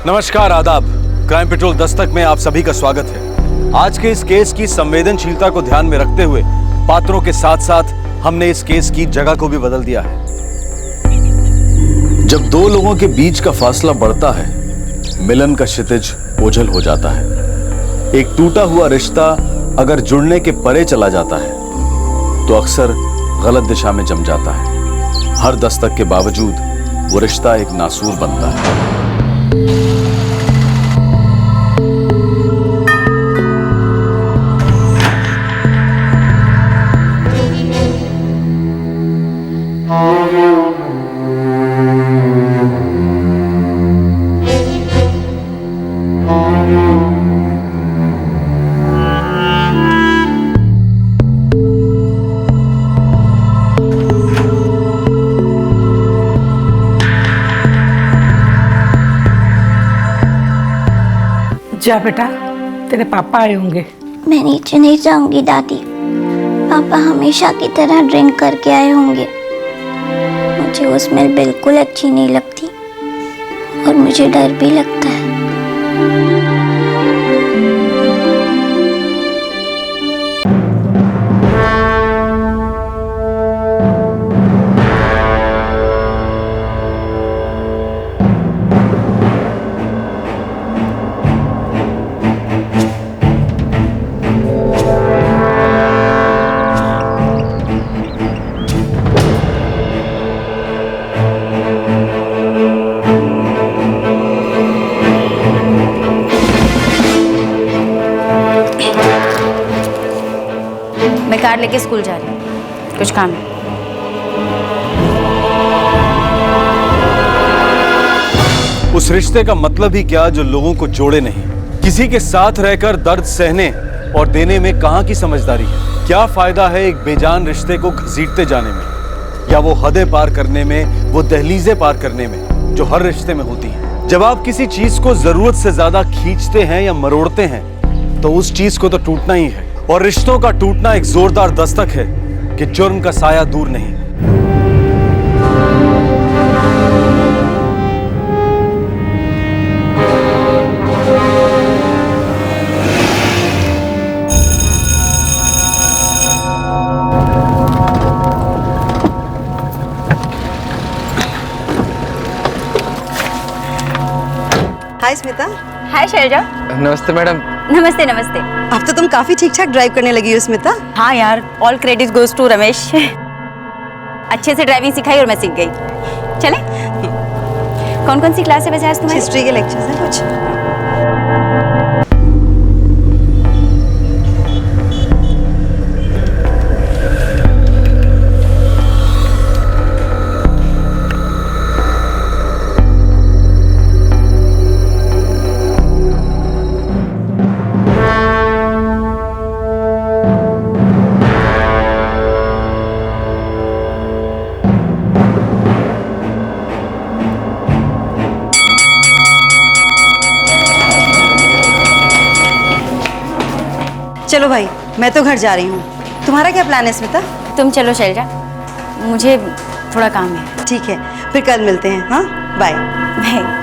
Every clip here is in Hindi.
नमस्कार, आदाब। क्राइम पेट्रोल दस्तक में आप सभी का स्वागत है। आज के इस केस की संवेदनशीलता को ध्यान में रखते हुए पात्रों के साथ साथ हमने इस केस की जगह को भी बदल दिया है। जब दो लोगों के बीच का फासला बढ़ता है, मिलन का क्षितिज ओझल हो जाता है। एक टूटा हुआ रिश्ता अगर जुड़ने के परे चला जाता है तो अक्सर गलत दिशा में जम जाता है। हर दस्तक के बावजूद वो रिश्ता एक नासूर बनता है। जा बेटा, तेरे पापा आए होंगे। मैं नीचे नहीं जाऊंगी दादी। पापा हमेशा की तरह ड्रिंक करके आए होंगे। मुझे वो स्मेल बिल्कुल अच्छी नहीं लगती और मुझे डर भी लगता है। मैं कार लेके स्कूल जा रही हूँ, कुछ काम है। उस रिश्ते का मतलब ही क्या जो लोगों को जोड़े नहीं। किसी के साथ रहकर दर्द सहने और देने में कहाँ की समझदारी है। क्या फायदा है एक बेजान रिश्ते को घसीटते जाने में, या वो हदें पार करने में, वो दहलीजें पार करने में जो हर रिश्ते में होती हैं। जब आप किसी चीज को जरूरत से ज्यादा खींचते हैं या मरोड़ते हैं तो उस चीज को तो टूटना ही है। और रिश्तों का टूटना एक जोरदार दस्तक है कि जुर्म का साया दूर नहीं। हाय स्मिता। हाय शैलजा। नमस्ते मैडम। नमस्ते नमस्ते। अब तो तुम काफी ठीक ठाक ड्राइव करने लगी हो स्मिता। हाँ यार, all credit goes to Ramesh. अच्छे से ड्राइविंग सिखाई और मैं सीख गई। चले? कौन कौन सी क्लास है वैसे आज तुम्हारी? हिस्ट्री के लेक्चर्स हैं कुछ। चलो भाई, मैं तो घर जा रही हूँ। तुम्हारा क्या प्लान है स्मिता? तुम चलो शैलजा, मुझे थोड़ा काम है। ठीक है, फिर कल मिलते हैं। हाँ, बाय बाय।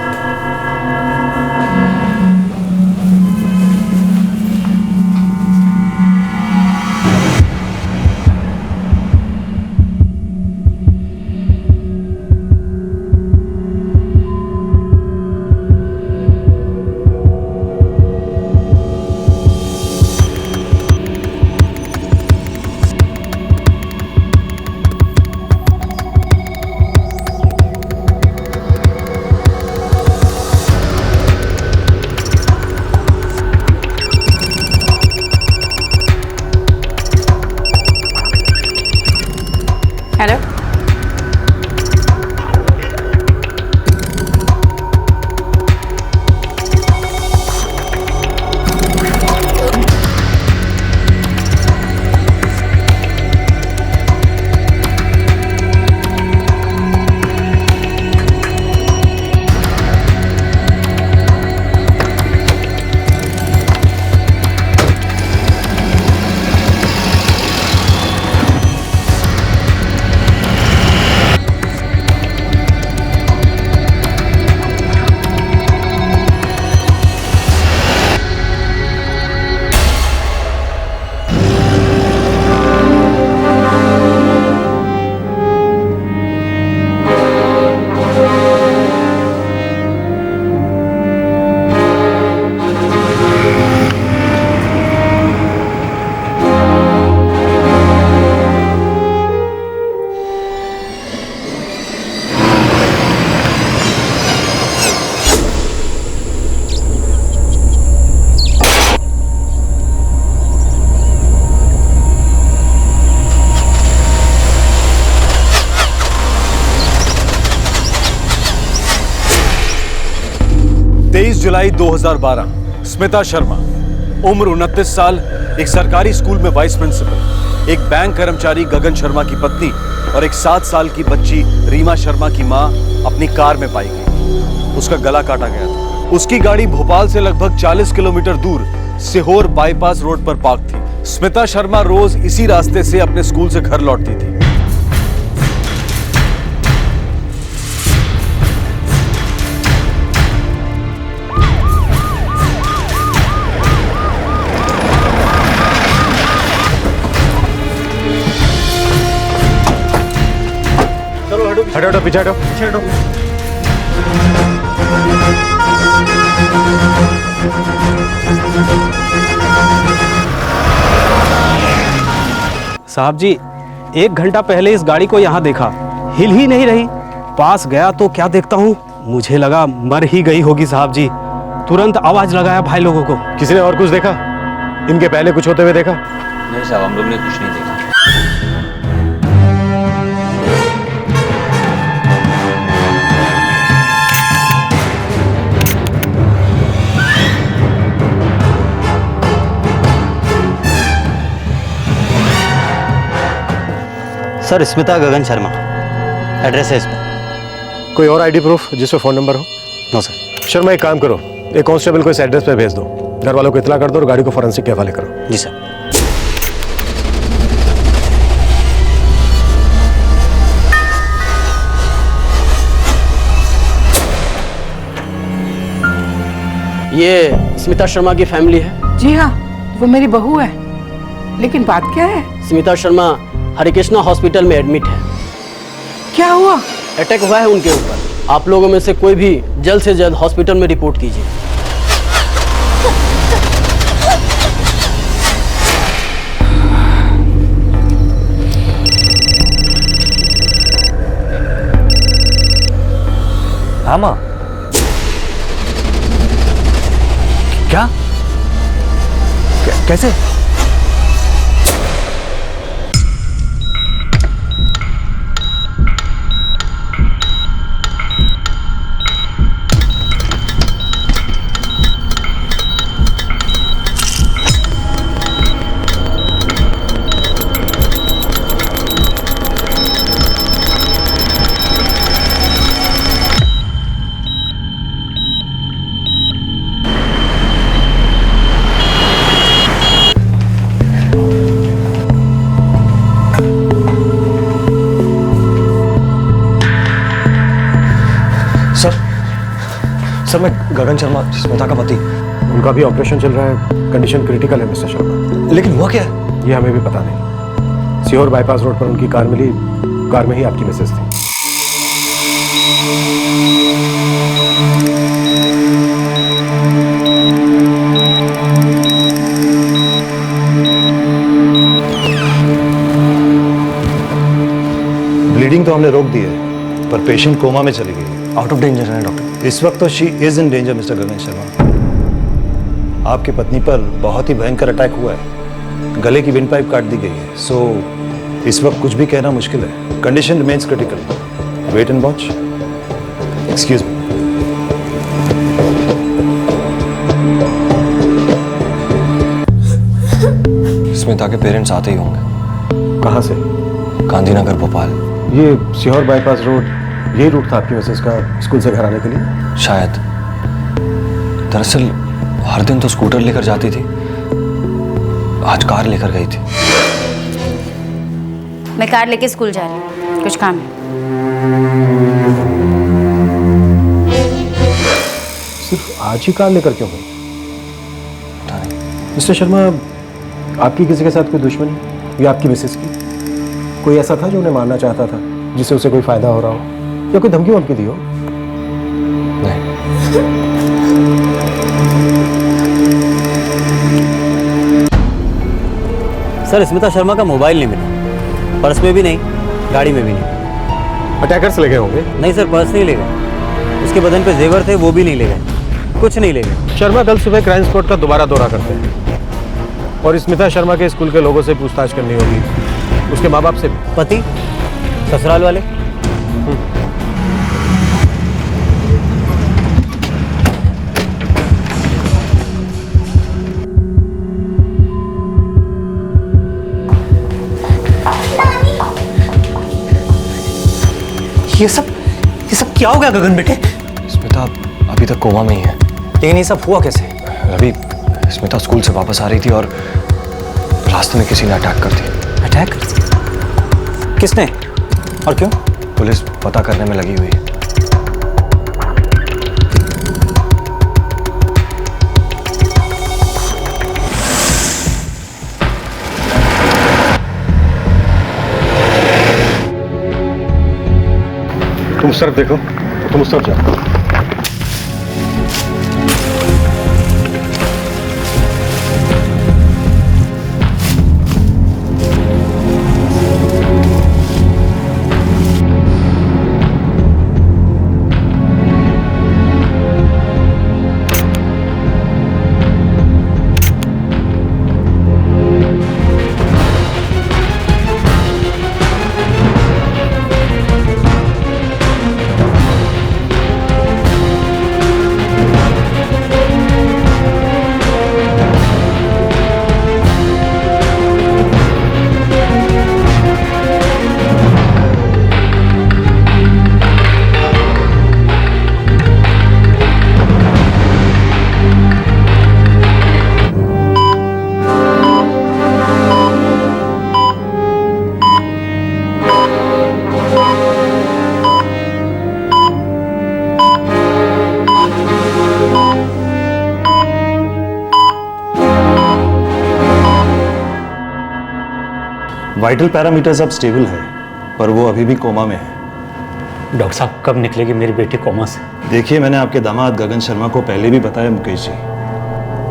23 जुलाई 2012, स्मिता शर्मा, उम्र 29 साल, एक सरकारी स्कूल में वाइस प्रिंसिपल, एक बैंक कर्मचारी गगन शर्मा की पत्नी और एक 7 साल की बच्ची रीमा शर्मा की मां अपनी कार में पाई गई। उसका गला काटा गया था। उसकी गाड़ी भोपाल से लगभग 40 किलोमीटर दूर सीहोर बाईपास रोड पर पार्क थी। स्मिता शर्मा रोज इसी रास्ते से अपने स्कूल से घर लौटती थी। हटो हटो पीछे हटो। साहब जी, 1 घंटा पहले इस गाड़ी को यहाँ देखा, हिल ही नहीं रही। पास गया तो क्या देखता हूँ, मुझे लगा मर ही गई होगी साहब जी। तुरंत आवाज लगाया भाई लोगों को। किसी ने और कुछ देखा? इनके पहले कुछ होते हुए देखा? नहीं साहब, हम लोग ने कुछ नहीं देखा। सर, स्मिता गगन शर्मा, एड्रेस है इस पर। कोई और आईडी प्रूफ जिसमें फोन नंबर हो? No sir. शर्मा, एक काम करो, एक कांस्टेबल को इस एड्रेस पे भेज दो, घर वालों को इतला कर दो और गाड़ी को फॉरेंसिक के हवाले करो। जी सर। ये स्मिता शर्मा की फैमिली है? जी हाँ, वो मेरी बहू है। लेकिन बात क्या है? स्मिता शर्मा हरिकृष्णा हॉस्पिटल में एडमिट है। क्या हुआ? अटैक हुआ है उनके ऊपर। आप लोगों में से कोई भी जल्द से जल्द हॉस्पिटल में रिपोर्ट कीजिए। हाँ माँ। क्या? कैसे? सर, मैं गगन शर्मा, स्मिता का पति। उनका भी ऑपरेशन चल रहा है, कंडीशन क्रिटिकल है मिस्टर शर्मा। लेकिन हुआ क्या है? ये हमें भी पता नहीं। सीहोर बाईपास रोड पर उनकी कार मिली, कार में ही आपकी मिसेज थी। ब्लीडिंग तो हमने रोक दी है, पर पेशेंट कोमा में चली गई। आउट ऑफ डेंजर है डॉक्टर? इस वक्त तो she is in danger mister Gagan Sharma. आपकी पत्नी पर बहुत ही भयंकर अटैक हुआ है, गले की विंड पाइप काट दी गई है। सो इस वक्त कुछ भी कहना मुश्किल है। Condition remains critical. Wait and watch. Excuse me. Smita के पेरेंट्स आते ही होंगे। कहाँ से? गांधीनगर, भोपाल। ये सीहोर बाईपास रोड, यही रूट था आपकी मिसेज का स्कूल से घर आने के लिए? शायद। दरअसल हर दिन तो स्कूटर लेकर जाती थी, आज कार लेकर गई थी। मैं कार लेके स्कूल जा रही हूँ, कुछ काम है। सिर्फ आज ही कार लेकर क्यों गई? पता नहीं। मिस्टर शर्मा, आपकी किसी के साथ कोई दुश्मनी या आपकी मिसेज की? कोई ऐसा था जो उन्हें मारना चाहता था, जिससे उसे कोई फायदा हो रहा हो, या कोई धमकी वमकी दी हो? नहीं। सर, स्मिता शर्मा का मोबाइल नहीं मिला, पर्स में भी नहीं, गाड़ी में भी नहीं। अटैकर्स ले गए होंगे? नहीं सर, पर्स नहीं ले गए। उसके बदन पे जेवर थे, वो भी नहीं ले गए, कुछ नहीं ले गए। शर्मा कल सुबह क्राइम स्पॉट का दोबारा दौरा करते हैं और स्मिता शर्मा के स्कूल के लोगों से पूछताछ करनी होगी, उसके माँ बाप से भी। पति, ससुराल वाले। ये सब क्या हो गया गगन बेटे? स्मिता अभी तक कोमा में ही है। लेकिन ये सब हुआ कैसे? रवि, स्मिता स्कूल से वापस आ रही थी और रास्ते में किसी ने अटैक कर दिया। अटैक? किसने और क्यों? पुलिस पता करने में लगी हुई है। तुम उस तरफ देखो, तुम उस तरफ जाओ। वाइटल पैरामीटर्स अब स्टेबल है, पर वो अभी भी कोमा में है। डॉक्टर साहब कब निकलेगी मेरी बेटी कोमा से? देखिए, मैंने आपके दामाद गगन शर्मा को पहले भी बताया मुकेश जी,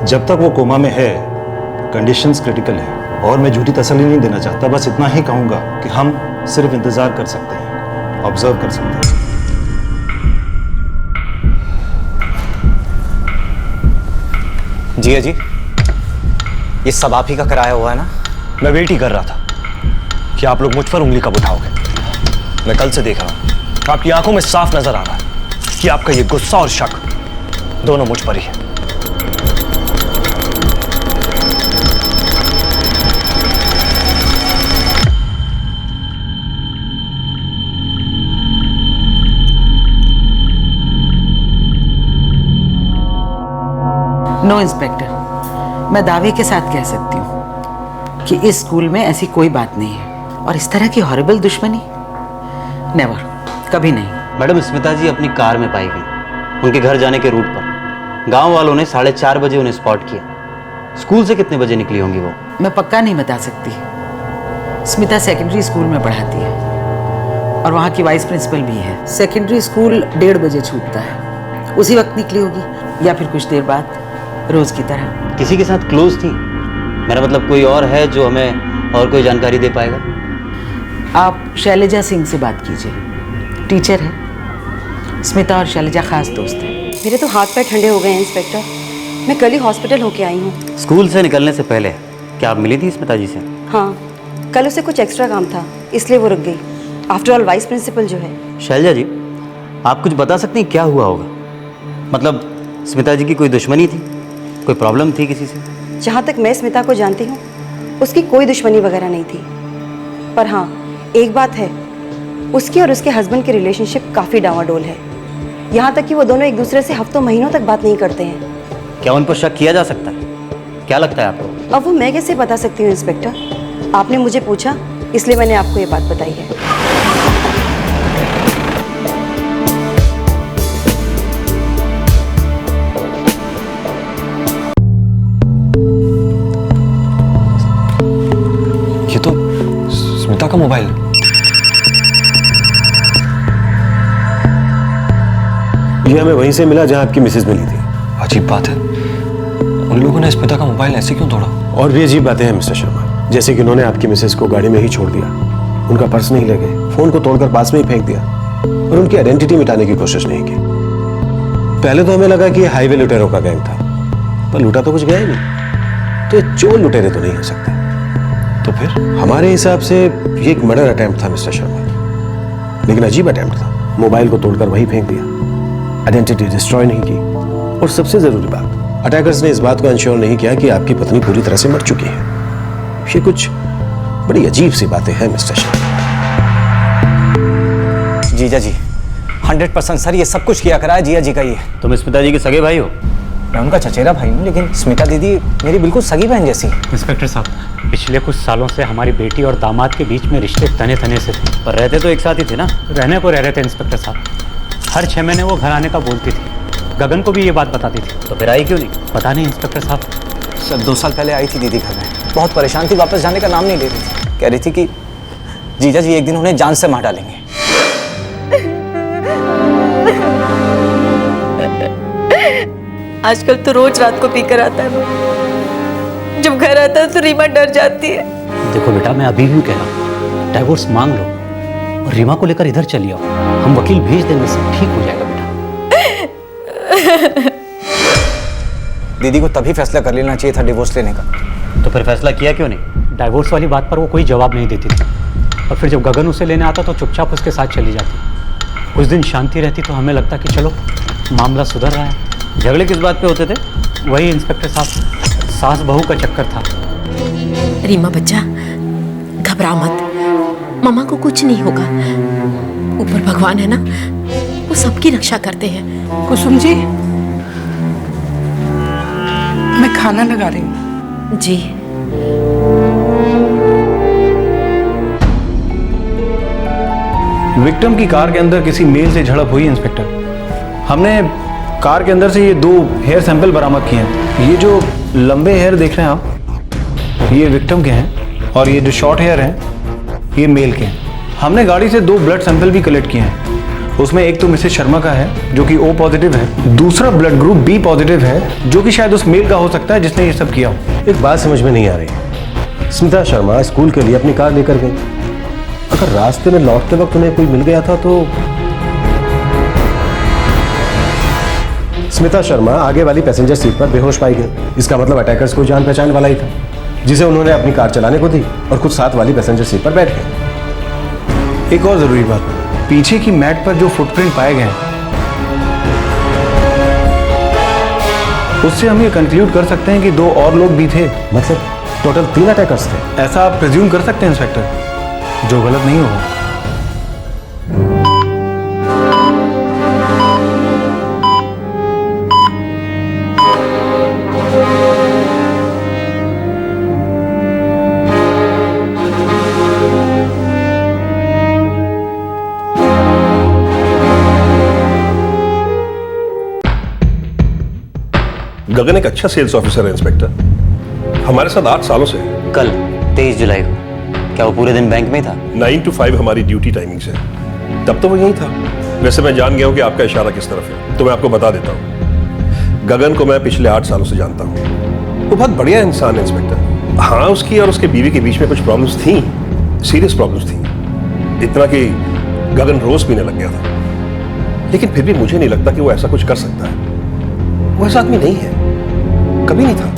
जब तक वो कोमा में है कंडीशंस क्रिटिकल है। और मैं झूठी तसल्ली नहीं देना चाहता, बस इतना ही कहूंगा कि हम सिर्फ इंतजार कर सकते हैं, ऑब्जर्व कर सकते हैं। जी जी, ये सब आप ही का कराया हुआ है ना? मैं वेट ही कर रहा था कि आप लोग मुझ पर उंगली कब उठाओगे। मैं कल से देख रहा हूं, आपकी आंखों में साफ नजर आ रहा है कि आपका ये गुस्सा और शक दोनों मुझ पर ही है। नो इंस्पेक्टर, मैं दावे के साथ कह सकती हूँ कि इस स्कूल में ऐसी कोई बात नहीं है, और इस तरह की हॉरिबल दुश्मनी नेवर, कभी नहीं। मैडम, स्मिता जी अपनी कार में पाई गई, उनके घर जाने के रूट पर। गांव वालों ने 4:30 बजे उन्हें स्पॉट किया। स्कूल से कितने बजे निकली होंगी वो? मैं पक्का नहीं बता सकती। स्मिता सेकेंडरी स्कूल में पढ़ाती है और वहाँ की वाइस प्रिंसिपल भी है। सेकेंडरी स्कूल 1:30 बजे छूटता है, उसी वक्त निकली होगी या फिर कुछ देर बाद, रोज की तरह। किसी के साथ क्लोज थी? मेरा मतलब कोई और है जो हमें और कोई जानकारी दे पाएगा? आप शैलजा सिंह से बात कीजिए, टीचर है। स्मिता और शैलजा खास दोस्त हैं। मेरे तो हाथ पैर ठंडे हो गए हैं इंस्पेक्टर। मैं कल ही हॉस्पिटल होके आई हूँ। स्कूल से निकलने से पहले क्या आप मिली थी स्मिता जी से? हाँ, कल उसे कुछ एक्स्ट्रा काम था, इसलिए वो रुक गई। आफ्टर ऑल वाइस प्रिंसिपल जो है। शैलजा जी, आप कुछ बता सकती हैं क्या हुआ होगा? मतलब स्मिता जी की कोई दुश्मनी थी, कोई प्रॉब्लम थी किसी से? जहाँ तक मैं स्मिता को जानती हूँ, उसकी कोई दुश्मनी वगैरह नहीं थी। पर हाँ, एक बात है, उसकी और उसके हस्बैंड की रिलेशनशिप काफ़ी डावाडोल है। यहाँ तक कि वो दोनों एक दूसरे से हफ्तों महीनों तक बात नहीं करते हैं। क्या उन पर शक किया जा सकता है? क्या लगता है आपको? अब वो मैं कैसे बता सकती हूँ इंस्पेक्टर? आपने मुझे पूछा, इसलिए मैंने आपको ये बात बताई है। ये तो स्मिता का मोबाइल है। ये हमें वहीं से मिला जहां आपकी मिसेज मिली थी। अजीब बात है, उन लोगों ने स्मिता का मोबाइल ऐसे क्यों तोड़ा? और भी अजीब बातें हैं मिस्टर शर्मा, जैसे कि उन्होंने आपकी मिसेज को गाड़ी में ही छोड़ दिया, उनका पर्स नहीं ले गए, फोन को तोड़कर पास में ही फेंक दिया और उनकी आइडेंटिटी मिटाने की कोशिश नहीं की। पहले तो हमें लगा कि ये हाईवे लुटेरों का गैंग था, पर लूटा तो कुछ गया ही नहीं, तो ये चोर लुटेरे तो नहीं हो सकते। तो फिर हमारे हिसाब से ये एक मर्डर अटेम्प्ट था मिस्टर शर्मा, लेकिन अजीब अटेम्प्ट था। मोबाइल को तोड़कर वहीं फेंक दिया, आइडेंटिटी डिस्ट्रॉय नहीं की, और सबसे जरूरी बात, अटैकर्स ने इस बात को इंश्योर नहीं किया कि आपकी पत्नी पूरी तरह से मर चुकी है। ये कुछ बड़ी अजीब सी बातें हैं मिस्टर शर्मा। जीजा जी 100% सर, ये सब कुछ किया करा है जीजा जी का ही है। तुम स्मिता जी के सगे भाई हो? मैं उनका चचेरा भाई हूँ, लेकिन स्मिता दीदी मेरी बिल्कुल सगी बहन जैसी। इंस्पेक्टर साहब, पिछले कुछ सालों से हमारी बेटी और दामाद के बीच में रिश्ते तने तने से थे। पर रहते तो एक साथ ही थे ना? रहने को रह रहे थे इंस्पेक्टर साहब। हर 6 महीने वो घर आने का बोलती थी। गगन को भी ये बात बताती थी। तो फिर आई क्यों नहीं? पता नहीं इंस्पेक्टर साहब। सर 2 साल पहले आई थी दीदी घर में, बहुत परेशान थी, वापस जाने का नाम नहीं ले रही थी। कह रही थी कि जीजा जी एक दिन उन्हें जान से मार डालेंगे। आजकल तो रोज रात को पीकर आता है वो। जब घर आता है तो रीमा डर जाती है। देखो बेटा, मैं अभी भी कह रहा हूँ, डाइवोर्स मांग लो और रीमा को लेकर इधर चली आओ। हम वकील भेज देंगे, सब ठीक हो जाएगा बेटा। दीदी को तभी फैसला कर लेना चाहिए था डिवोर्स लेने का। तो फिर फैसला किया क्यों नहीं? डाइवोर्स वाली बात पर वो कोई जवाब नहीं देती थी, और फिर जब गगन उसे लेने आता तो चुपचाप उसके साथ चली जाती। कुछ दिन शांति रहती तो हमें लगता कि चलो मामला सुधर रहा है। झगड़े किस बात पे होते थे? वही इंस्पेक्टर साहब, सास बहू का चक्कर था। रीमा बच्चा, घबरा मत, मामा को कुछ नहीं होगा। ऊपर भगवान है ना, वो सबकी रक्षा करते हैं। कुसुम जी, मैं खाना लगा रही हूँ। जी। विक्टिम की कार के अंदर किसी मेल से झड़प हुई इंस्पेक्टर। हमने कार के अंदर से ये 2 हेयर सैंपल बरामद किए हैं। ये जो लंबे हेयर देख रहे हैं आप, ये विक्टिम के हैं, और ये जो शॉर्ट हेयर हैं ये मेल के हैं। हमने गाड़ी से 2 ब्लड सैंपल भी कलेक्ट किए हैं। उसमें एक तो मिसेस शर्मा का है जो कि O पॉजिटिव है, दूसरा ब्लड ग्रुप B पॉजिटिव है जो कि शायद उस मेल का हो सकता है जिसने ये सब किया हो। एक बात समझ में नहीं आ रही। स्मिता शर्मा स्कूल के लिए अपनी कार लेकर गई, अगर रास्ते में लौटते वक्त उन्हें कोई मिल गया था तो स्मिता शर्मा आगे वाली पैसेंजर सीट पर बेहोश पाई गई। इसका मतलब अटैकर्स कोई जान पहचान वाला ही था, जिसे उन्होंने अपनी कार चलाने को दी और खुद साथ वाली पैसेंजर सीट पर बैठ गए। एक और जरूरी बात, पीछे की मैट पर जो फुटप्रिंट पाए गए उससे हम ये कंक्लूड कर सकते हैं कि 2 और लोग भी थे। मतलब टोटल 3 अटैकर्स थे। ऐसा आप प्रिज्यूम कर सकते हैं इंस्पेक्टर, जो गलत नहीं होगा। गगन एक अच्छा सेल्स ऑफिसर है इंस्पेक्टर, हमारे साथ 8 सालों से। कल 23 जुलाई को क्या वो पूरे दिन बैंक में ही था? 9 to 5 हमारी ड्यूटी टाइमिंग्स है, तब तो वो यही था। वैसे मैं जान गया हूं कि आपका इशारा किस तरफ है, तो मैं आपको बता देता हूं। गगन को मैं पिछले 8 सालों से जानता हूं। वो बहुत बढ़िया इंसान है इंस्पेक्टर। हाँ, उसकी और उसके बीवी के बीच में कुछ प्रॉब्लम्स थी, सीरियस प्रॉब्लम्स थी, इतना कि गगन रोज पीने लग गया था। लेकिन फिर भी मुझे नहीं लगता कि वो ऐसा कुछ कर सकता है। वो ऐसा आदमी नहीं है, कभी नहीं था।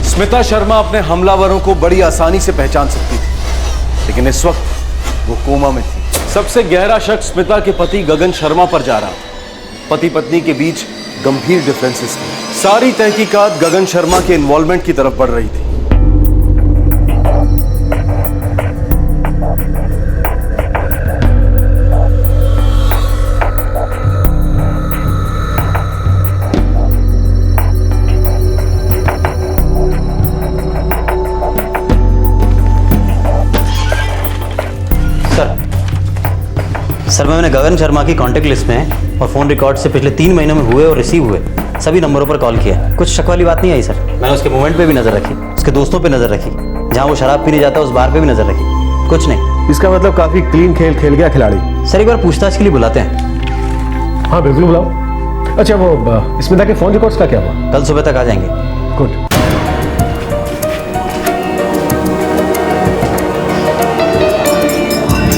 स्मिता शर्मा अपने हमलावरों को बड़ी आसानी से पहचान सकती थी, लेकिन इस वक्त वो कोमा में थी। सबसे गहरा शक स्मिता के पति गगन शर्मा पर जा रहा था। पति पत्नी के बीच गंभीर डिफरेंसेस थे। सारी तहकीकात गगन शर्मा के इन्वॉल्वमेंट की तरफ बढ़ रही थी। सर, मैंने गगन शर्मा की कांटेक्ट लिस्ट में और फ़ोन रिकॉर्ड से पिछले 3 महीनों में हुए और रिसीव हुए सभी नंबरों पर कॉल किया। कुछ शक वाली बात नहीं आई सर। मैंने उसके मूवमेंट पे भी नज़र रखी, उसके दोस्तों पे नज़र रखी, जहाँ वो शराब पीने जाता है उस बार पे भी नज़र रखी। कुछ नहीं। इसका मतलब काफी क्लीन खेल खेल गया खिलाड़ी। सर, एक बार पूछताछ के लिए बुलाते हैं। हाँ बिल्कुल बुलाओ। अच्छा, वो स्मिता के फोन रिकॉर्ड्स का क्या हुआ? कल सुबह तक आ जाएंगे। गुड।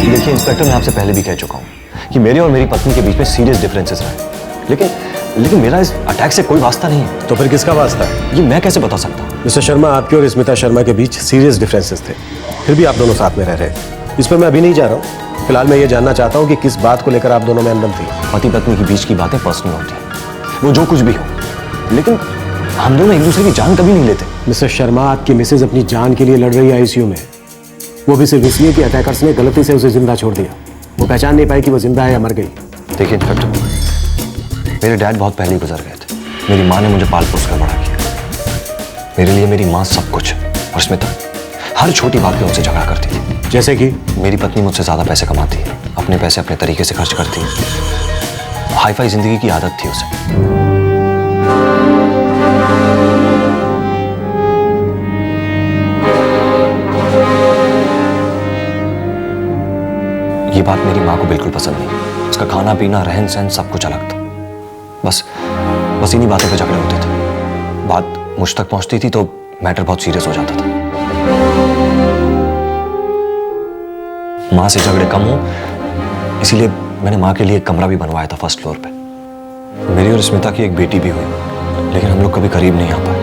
देखिए इंस्पेक्टर, मैं आपसे पहले भी कह चुका हूँ कि मेरे और मेरी पत्नी के बीच में सीरियस डिफरेंसेस हैं, लेकिन मेरा इस अटैक से कोई वास्ता नहीं है। तो फिर किसका वास्ता है? ये मैं कैसे बता सकता हूँ? मिस्टर शर्मा, आपके और स्मिता शर्मा के बीच सीरियस डिफरेंसेस थे, फिर भी आप दोनों साथ में रह रहे हैं। इस पर मैं अभी नहीं जा रहा हूँ। फिलहाल मैं ये जानना चाहता हूँ कि किस बात को लेकर आप दोनों में अनबन थी। पति पत्नी के बीच की बातें पर्सनल होती हैं, वो जो कुछ भी हो, लेकिन हम दोनों एक दूसरे की जान कभी नहीं लेते। मिस्टर शर्मा, आपकी मिसेज अपनी जान के लिए लड़ रही है ICU में, वो भी सिर्फ इसलिए कि अटैकर्स ने गलती से उसे जिंदा छोड़ दिया। वो पहचान नहीं पाई कि वो जिंदा है या मर गई। देखिए इंस्पेक्टर, मेरे डैड बहुत पहले ही गुजर गए थे। मेरी माँ ने मुझे पाल पोस कर बड़ा किया। मेरे लिए मेरी माँ सब कुछ है। और स्मिता हर छोटी बात पे उनसे झगड़ा करती थी। जैसे कि मेरी पत्नी मुझसे ज्यादा पैसे कमाती है, अपने पैसे अपने तरीके से खर्च करती है। हाई फाई जिंदगी की आदत थी उसे। ये बात मेरी माँ को बिल्कुल पसंद नहीं। उसका खाना पीना रहन सहन सब कुछ अलग था। बस इन्हीं बातों पे झगड़े होते थे। बात मुझ तक पहुंचती थी तो मैटर बहुत सीरियस हो जाता था। माँ से झगड़े कम हो इसीलिए मैंने माँ के लिए एक कमरा भी बनवाया था फर्स्ट फ्लोर पे। मेरी और स्मिता की एक बेटी भी हुई, लेकिन हम लोग कभी करीब नहीं आ पाए।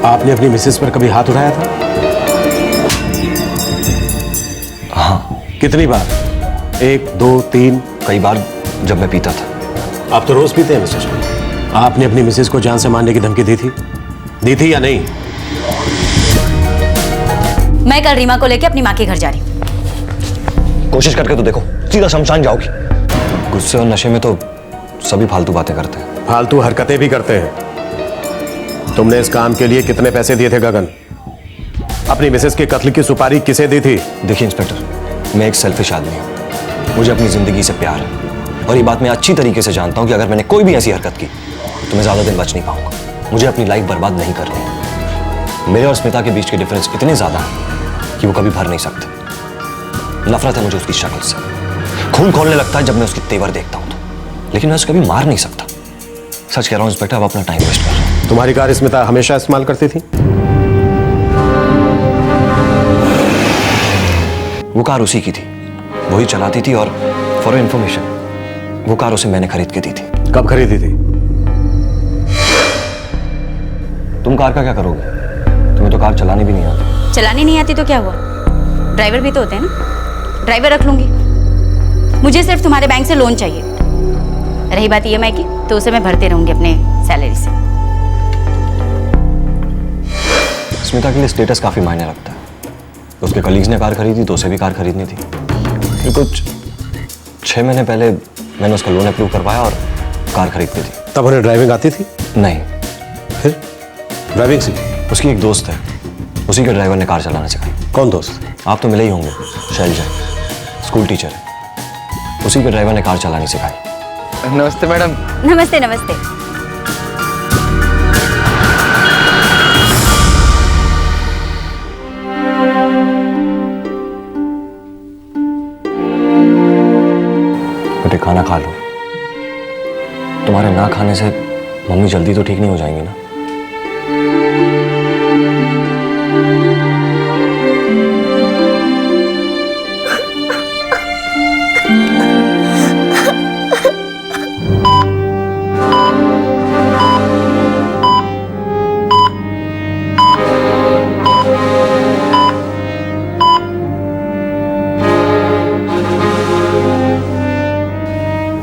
आपने अपनी मिसेस पर कभी हाथ उठाया था? हाँ। कितनी बार? 1, 2, 3? कई बार जब मैं पीता था। आप तो रोज पीते हैं मिस्टर शर्मा। आपने अपनी मिसेस को जान से मारने की धमकी दी थी या नहीं? मैं कल रीमा को लेकर अपनी माँ के घर जा रही हूँ। कोशिश करके तो देखो, सीधा शमशान जाओगी। गुस्से और नशे में तो सभी फालतू बातें करते हैं। फालतू हरकतें भी करते हैं। तुमने इस काम के लिए कितने पैसे दिए थे गगन? अपनी मिसेस के कत्ल की सुपारी किसे दी थी? देखिए इंस्पेक्टर, मैं एक सेल्फिश आदमी हूँ। मुझे अपनी जिंदगी से प्यार है और ये बात मैं अच्छी तरीके से जानता हूँ कि अगर मैंने कोई भी ऐसी हरकत की तो मैं ज्यादा दिन बच नहीं पाऊंगा। मुझे अपनी लाइफ बर्बाद नहीं करनी। मेरे और स्मिता के बीच के डिफरेंस इतने ज्यादा हैं कि वो कभी भर नहीं सकते। नफरत है मुझे उसकी शक्ल से। खून खोलने लगता है जब मैं उसकी तेवर देखता हूँ तो, लेकिन मैं उसे कभी मार नहीं सकता। सच कह रहा हूँ इंस्पेक्टर, अब अपना टाइम वेस्ट कर रहा हूँ। तुम्हारी कार स्मिता हमेशा इस्तेमाल करती थी? वो कार उसी की थी, वही चलाती थी। और फॉर इंफॉर्मेशन, वो कार उसे मैंने खरीद के दी थी। कब खरीदी थी? तुम कार का क्या करोगे? तुम्हें तो कार चलानी भी नहीं आती। चलानी नहीं आती तो क्या हुआ? ड्राइवर भी तो होते हैं ना। ड्राइवर रख लूंगी। मुझे सिर्फ तुम्हारे बैंक से लोन चाहिए। रही बात ईएमआई की, तो उसे मैं भरते रहूंगी अपने सैलरी से। स्मिता के लिए स्टेटस काफी मायने रखता है। उसके कलीग्स ने कार खरीदी तो उसे भी कार खरीदनी थी। फिर कुछ 6 महीने पहले मैंने उसका लोन अप्रूव करवाया और कार खरीद के दी। तब उन्हें ड्राइविंग आती थी? नहीं। फिर ड्राइविंग सीखी? उसकी एक दोस्त है, उसी के ड्राइवर ने कार चलाना सिखाई। कौन दोस्त? आप तो मिले ही होंगे, शैलजा, स्कूल टीचर है। उसी के ड्राइवर ने कार चलानी सिखाई। नमस्ते मैडम। नमस्ते नमस्ते। बेटे खाना खा लो। तुम्हारे ना खाने से मम्मी जल्दी तो ठीक नहीं हो जाएंगी ना?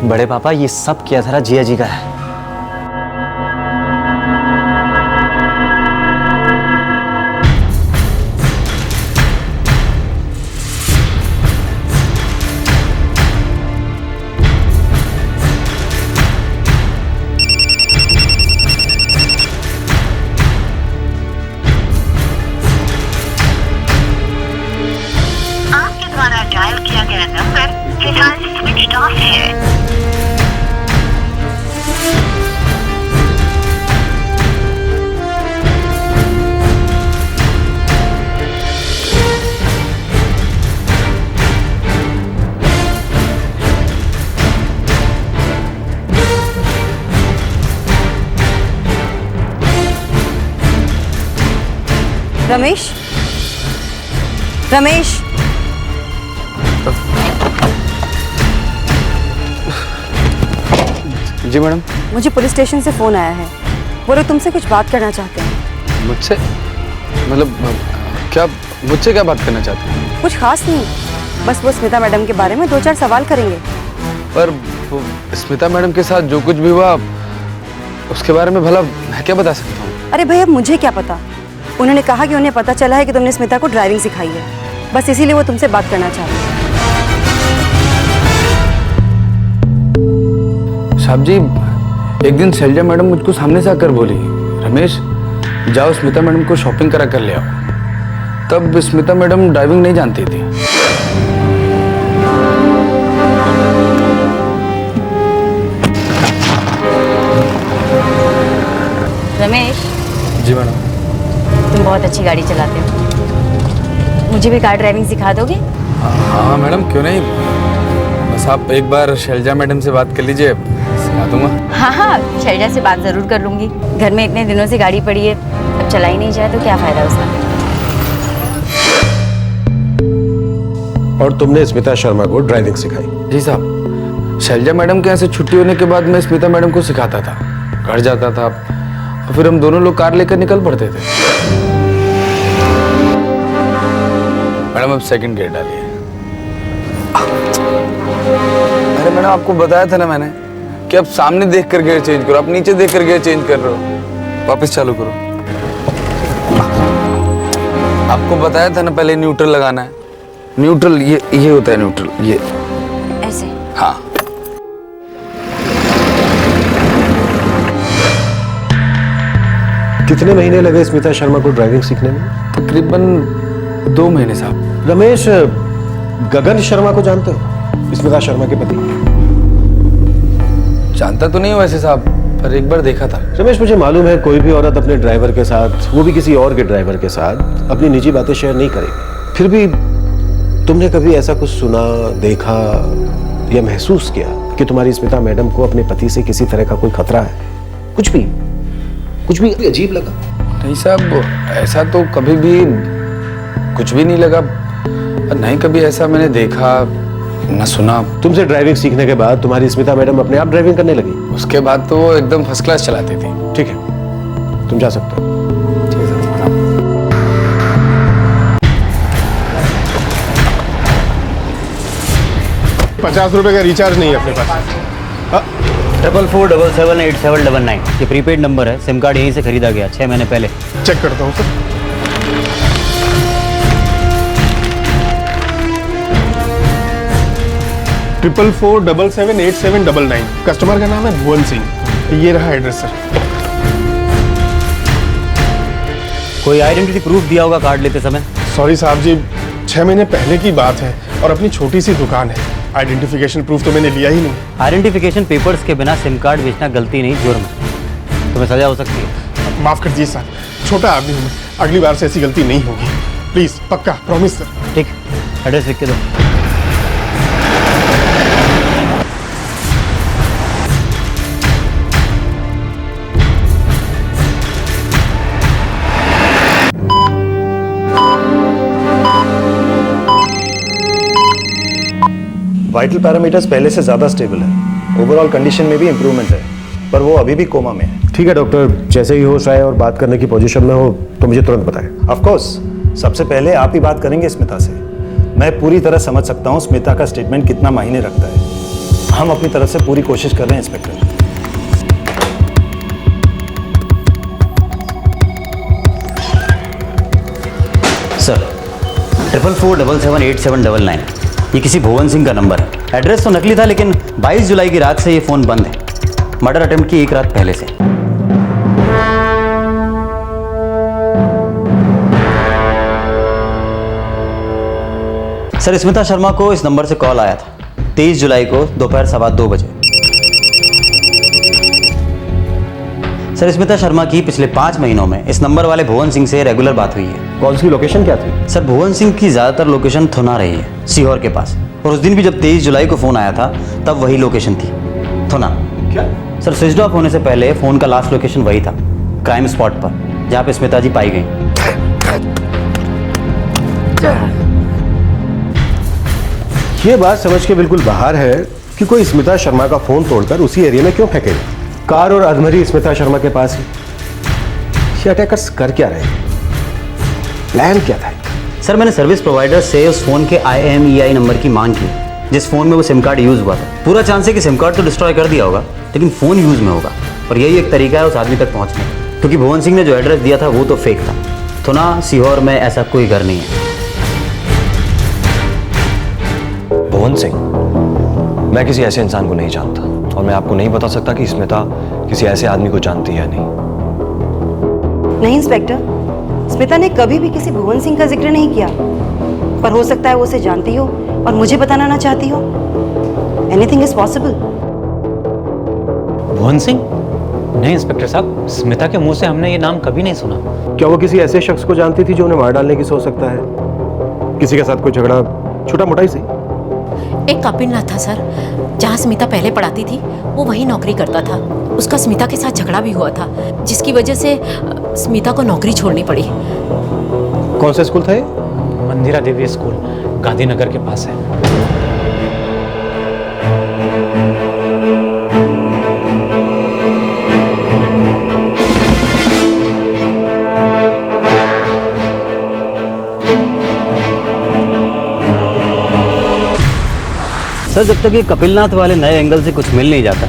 बड़े पापा, ये सब किया था जिया जी का है। आपके द्वारा डायल किया गया नंबर फिलहाल स्विच ऑफ है। रमेश, रमेश, जी मैडम। मुझे पुलिस स्टेशन से फोन आया है। वो लोग तुमसे कुछ बात करना चाहते हैं। मुझसे? मतलब क्या, मुझसे क्या बात करना चाहते हैं? कुछ खास नहीं, बस वो स्मिता मैडम के बारे में 2-4 सवाल करेंगे। पर वो स्मिता मैडम के साथ जो कुछ भी हुआ उसके बारे में भला मैं क्या बता सकता हूँ? अरे भाई, अब मुझे क्या पता, उन्होंने कहा कि उन्हें पता चला है कि तुमने स्मिता को ड्राइविंग सिखाई है, बस इसीलिए वो तुमसे बात करना चाहती है। साहब जी, एक दिन शैलजा मैडम मुझको सामने से आकर बोली, रमेश जाओ स्मिता मैडम को शॉपिंग करा कर ले आओ। तब स्मिता मैडम ड्राइविंग नहीं जानती थी। रमेश जी मैडम। तुम बहुत अच्छी गाड़ी चलाते हो, मुझे भी कार ड्राइविंग सिखा दोगे? हाँ मैडम, क्यों नहीं। बस आप एक बार शैलजा मैडम से बात कर लीजिए, सिखा दूंगा। हाँ हाँ, शैलजा से बात ज़रूर कर लूँगी। घर में इतने दिनों से गाड़ी पड़ी है, अब चलाई नहीं जाए तो क्या फ़ायदा उसका। और तुमने स्मिता शर्मा को ड्राइविंग सिखाई? जी साहब, शैलजा मैडम के यहाँ से छुट्टी होने के बाद मैं स्मिता मैडम को सिखाता था, घर जाता था और फिर हम दोनों लोग कार लेकर निकल पड़ते थे। मैडम अब सेकंड गियर डालिए। अरे मैडम, आपको बताया था ना मैंने कि आप सामने देख कर गियर चेंज करो, आप नीचे देख कर गियर चेंज कर रहे हो। वापस चालू करो। आपको बताया था ना पहले न्यूट्रल लगाना है। न्यूट्रल ये होता है न्यूट्रल, ये ऐसे। हाँ। कितने महीने लगे स्मिता शर्मा को ड्राइविंग सीखने में? तकरीबन 2 महीने साहब। रमेश, गगन शर्मा को जानते हो? स्मिता शर्मा के पति? जानता तो नहीं हूँ वैसे साहब, पर एक बार देखा था। रमेश, मुझे मालूम है कोई भी औरत अपने ड्राइवर के साथ, वो भी किसी और के ड्राइवर के साथ, अपनी निजी बातें शेयर नहीं करेगी। फिर भी तुमने कभी ऐसा कुछ सुना, देखा या महसूस किया कि तुम्हारी स्मिता मैडम को अपने पति से किसी तरह का कोई खतरा है? कुछ भी अजीब लगा? नहीं साहब, ऐसा तो कभी भी कुछ भी नहीं लगा, नहीं कभी ऐसा मैंने देखा न सुना। तुमसे ड्राइविंग सीखने के बाद तुम्हारी स्मिता मैडम अपने आप ड्राइविंग करने लगी? उसके बाद तो वो एकदम फर्स्ट क्लास चलाती थी। ठीक है, तुम जा सकते हो। 50 रुपए का रिचार्ज नहीं है अपने पास। 44478799 ये प्रीपेड नंबर है, सिम कार्ड यहीं से खरीदा गया 6 महीने पहले। चेक करता हूँ सर। ट्रिपल 44778799। कस्टमर का नाम है भुवन सिंह। ये रहा एड्रेस सर। कोई आइडेंटिटी प्रूफ दिया होगा कार्ड लेते समय? सॉरी साहब जी, 6 महीने पहले की बात है और अपनी छोटी सी दुकान है। आइडेंटिफिकेशन प्रूफ तो मैंने लिया ही नहीं। आइडेंटिफिकेशन पेपर्स के बिना सिम कार्ड बेचना गलती नहीं, जुर्म है, तुम्हें सजा हो सकती है। माफ कर दीजिए सर, छोटा आदमी हूँ मैं, अगली बार से ऐसी गलती नहीं होगी। प्लीज, पक्का, प्रॉमिस सर। ठीक, एड्रेस लिख के दो। वाइटल पैरामीटर्स पहले से ज़्यादा स्टेबल है, ओवरऑल कंडीशन में भी इम्प्रूवमेंट है, पर वो अभी भी कोमा में है। ठीक है डॉक्टर, जैसे ही होश आए और बात करने की पोजीशन में हो तो मुझे तुरंत बताएं। ऑफ कोर्स, सबसे पहले आप ही बात करेंगे स्मिता से। मैं पूरी तरह समझ सकता हूँ स्मिता का स्टेटमेंट कितना मायने रखता है। हम अपनी तरफ से पूरी कोशिश कर रहे हैं इंस्पेक्टर। सर, 44478799 ये किसी भुवन सिंह का नंबर है। एड्रेस तो नकली था, लेकिन 22 जुलाई की रात से ये फ़ोन बंद है। मर्डर अटेम्प्ट की एक रात पहले से। सर, स्मिता शर्मा को इस नंबर से कॉल आया था 23 जुलाई को दोपहर 2:15 बजे। सर, स्मिता शर्मा की पिछले 5 महीनों में इस नंबर वाले भुवन सिंह से रेगुलर बात हुई है। कौन सी लोकेशन क्या थी? सर, भुवन सिंह की ज़्यादातर लोकेशन थुना रही है, सीहोर के पास। और उस दिन भी जब 23 जुलाई को फ़ोन आया था तब वही लोकेशन थी, थुना। क्या? सर, स्विच ऑफ होने से पहले फ़ोन का लास्ट लोकेशन वही था, क्राइम स्पॉट पर, जहाँ पे स्मिता जी पाई गई। ये बात समझ के बिल्कुल बाहर है कि कोई स्मिता शर्मा का फोन तोड़कर उसी एरिया में क्यों फेंकेगा। कार और अधमरी स्मिता शर्मा के पास ही। ये अटैकर्स कर क्या रहे हैं? प्लान क्या था? सर, मैंने सर्विस प्रोवाइडर से उस फ़ोन के IMEI नंबर की मांग की, जिस फ़ोन में वो सिम कार्ड यूज़ हुआ था। पूरा चांस है कि सिम कार्ड तो डिस्ट्रॉय कर दिया होगा, लेकिन फ़ोन यूज़ में होगा, और यही एक तरीका है उस आदमी तक पहुँचने का। क्योंकि भुवन सिंह ने जो एड्रेस दिया था वो तो फेक था, थुना सीहोर में ऐसा कोई घर नहीं है। भुवन सिंह, मैं किसी ऐसे इंसान को नहीं जानता और मैं आपको नहीं बता सकता कि स्मिता किसी ऐसे आदमी को जानती है या नहीं। नहीं इंस्पेक्टर, स्मिता ने कभी भी किसी भुवन सिंह का जिक्र नहीं किया, पर हो सकता है वो उसे जानती हो और मुझे बताना ना चाहती हो। Anything is possible. Bhuvan Singh? नहीं इंस्पेक्टर साहब, स्मिता के मुंह से हमने ये नाम कभी नहीं सुना। क्या वो किसी ऐसे शख्स को जानती थी जो उन्हें मार डालने की सोच सकता है? किसी के साथ कोई झगड़ा, छोटा मोटा ही सही। एक कपिल नाथ था सर, जहाँ स्मिता पहले पढ़ाती थी, वो वहीं नौकरी करता था। उसका स्मिता के साथ झगड़ा भी हुआ था, जिसकी वजह से स्मिता को नौकरी छोड़नी पड़ी। कौन सा स्कूल था ये? मंदिरा देवी स्कूल, गांधीनगर के पास है। सर, जब तक ये कपिलनाथ वाले नए एंगल से कुछ मिल नहीं जाता,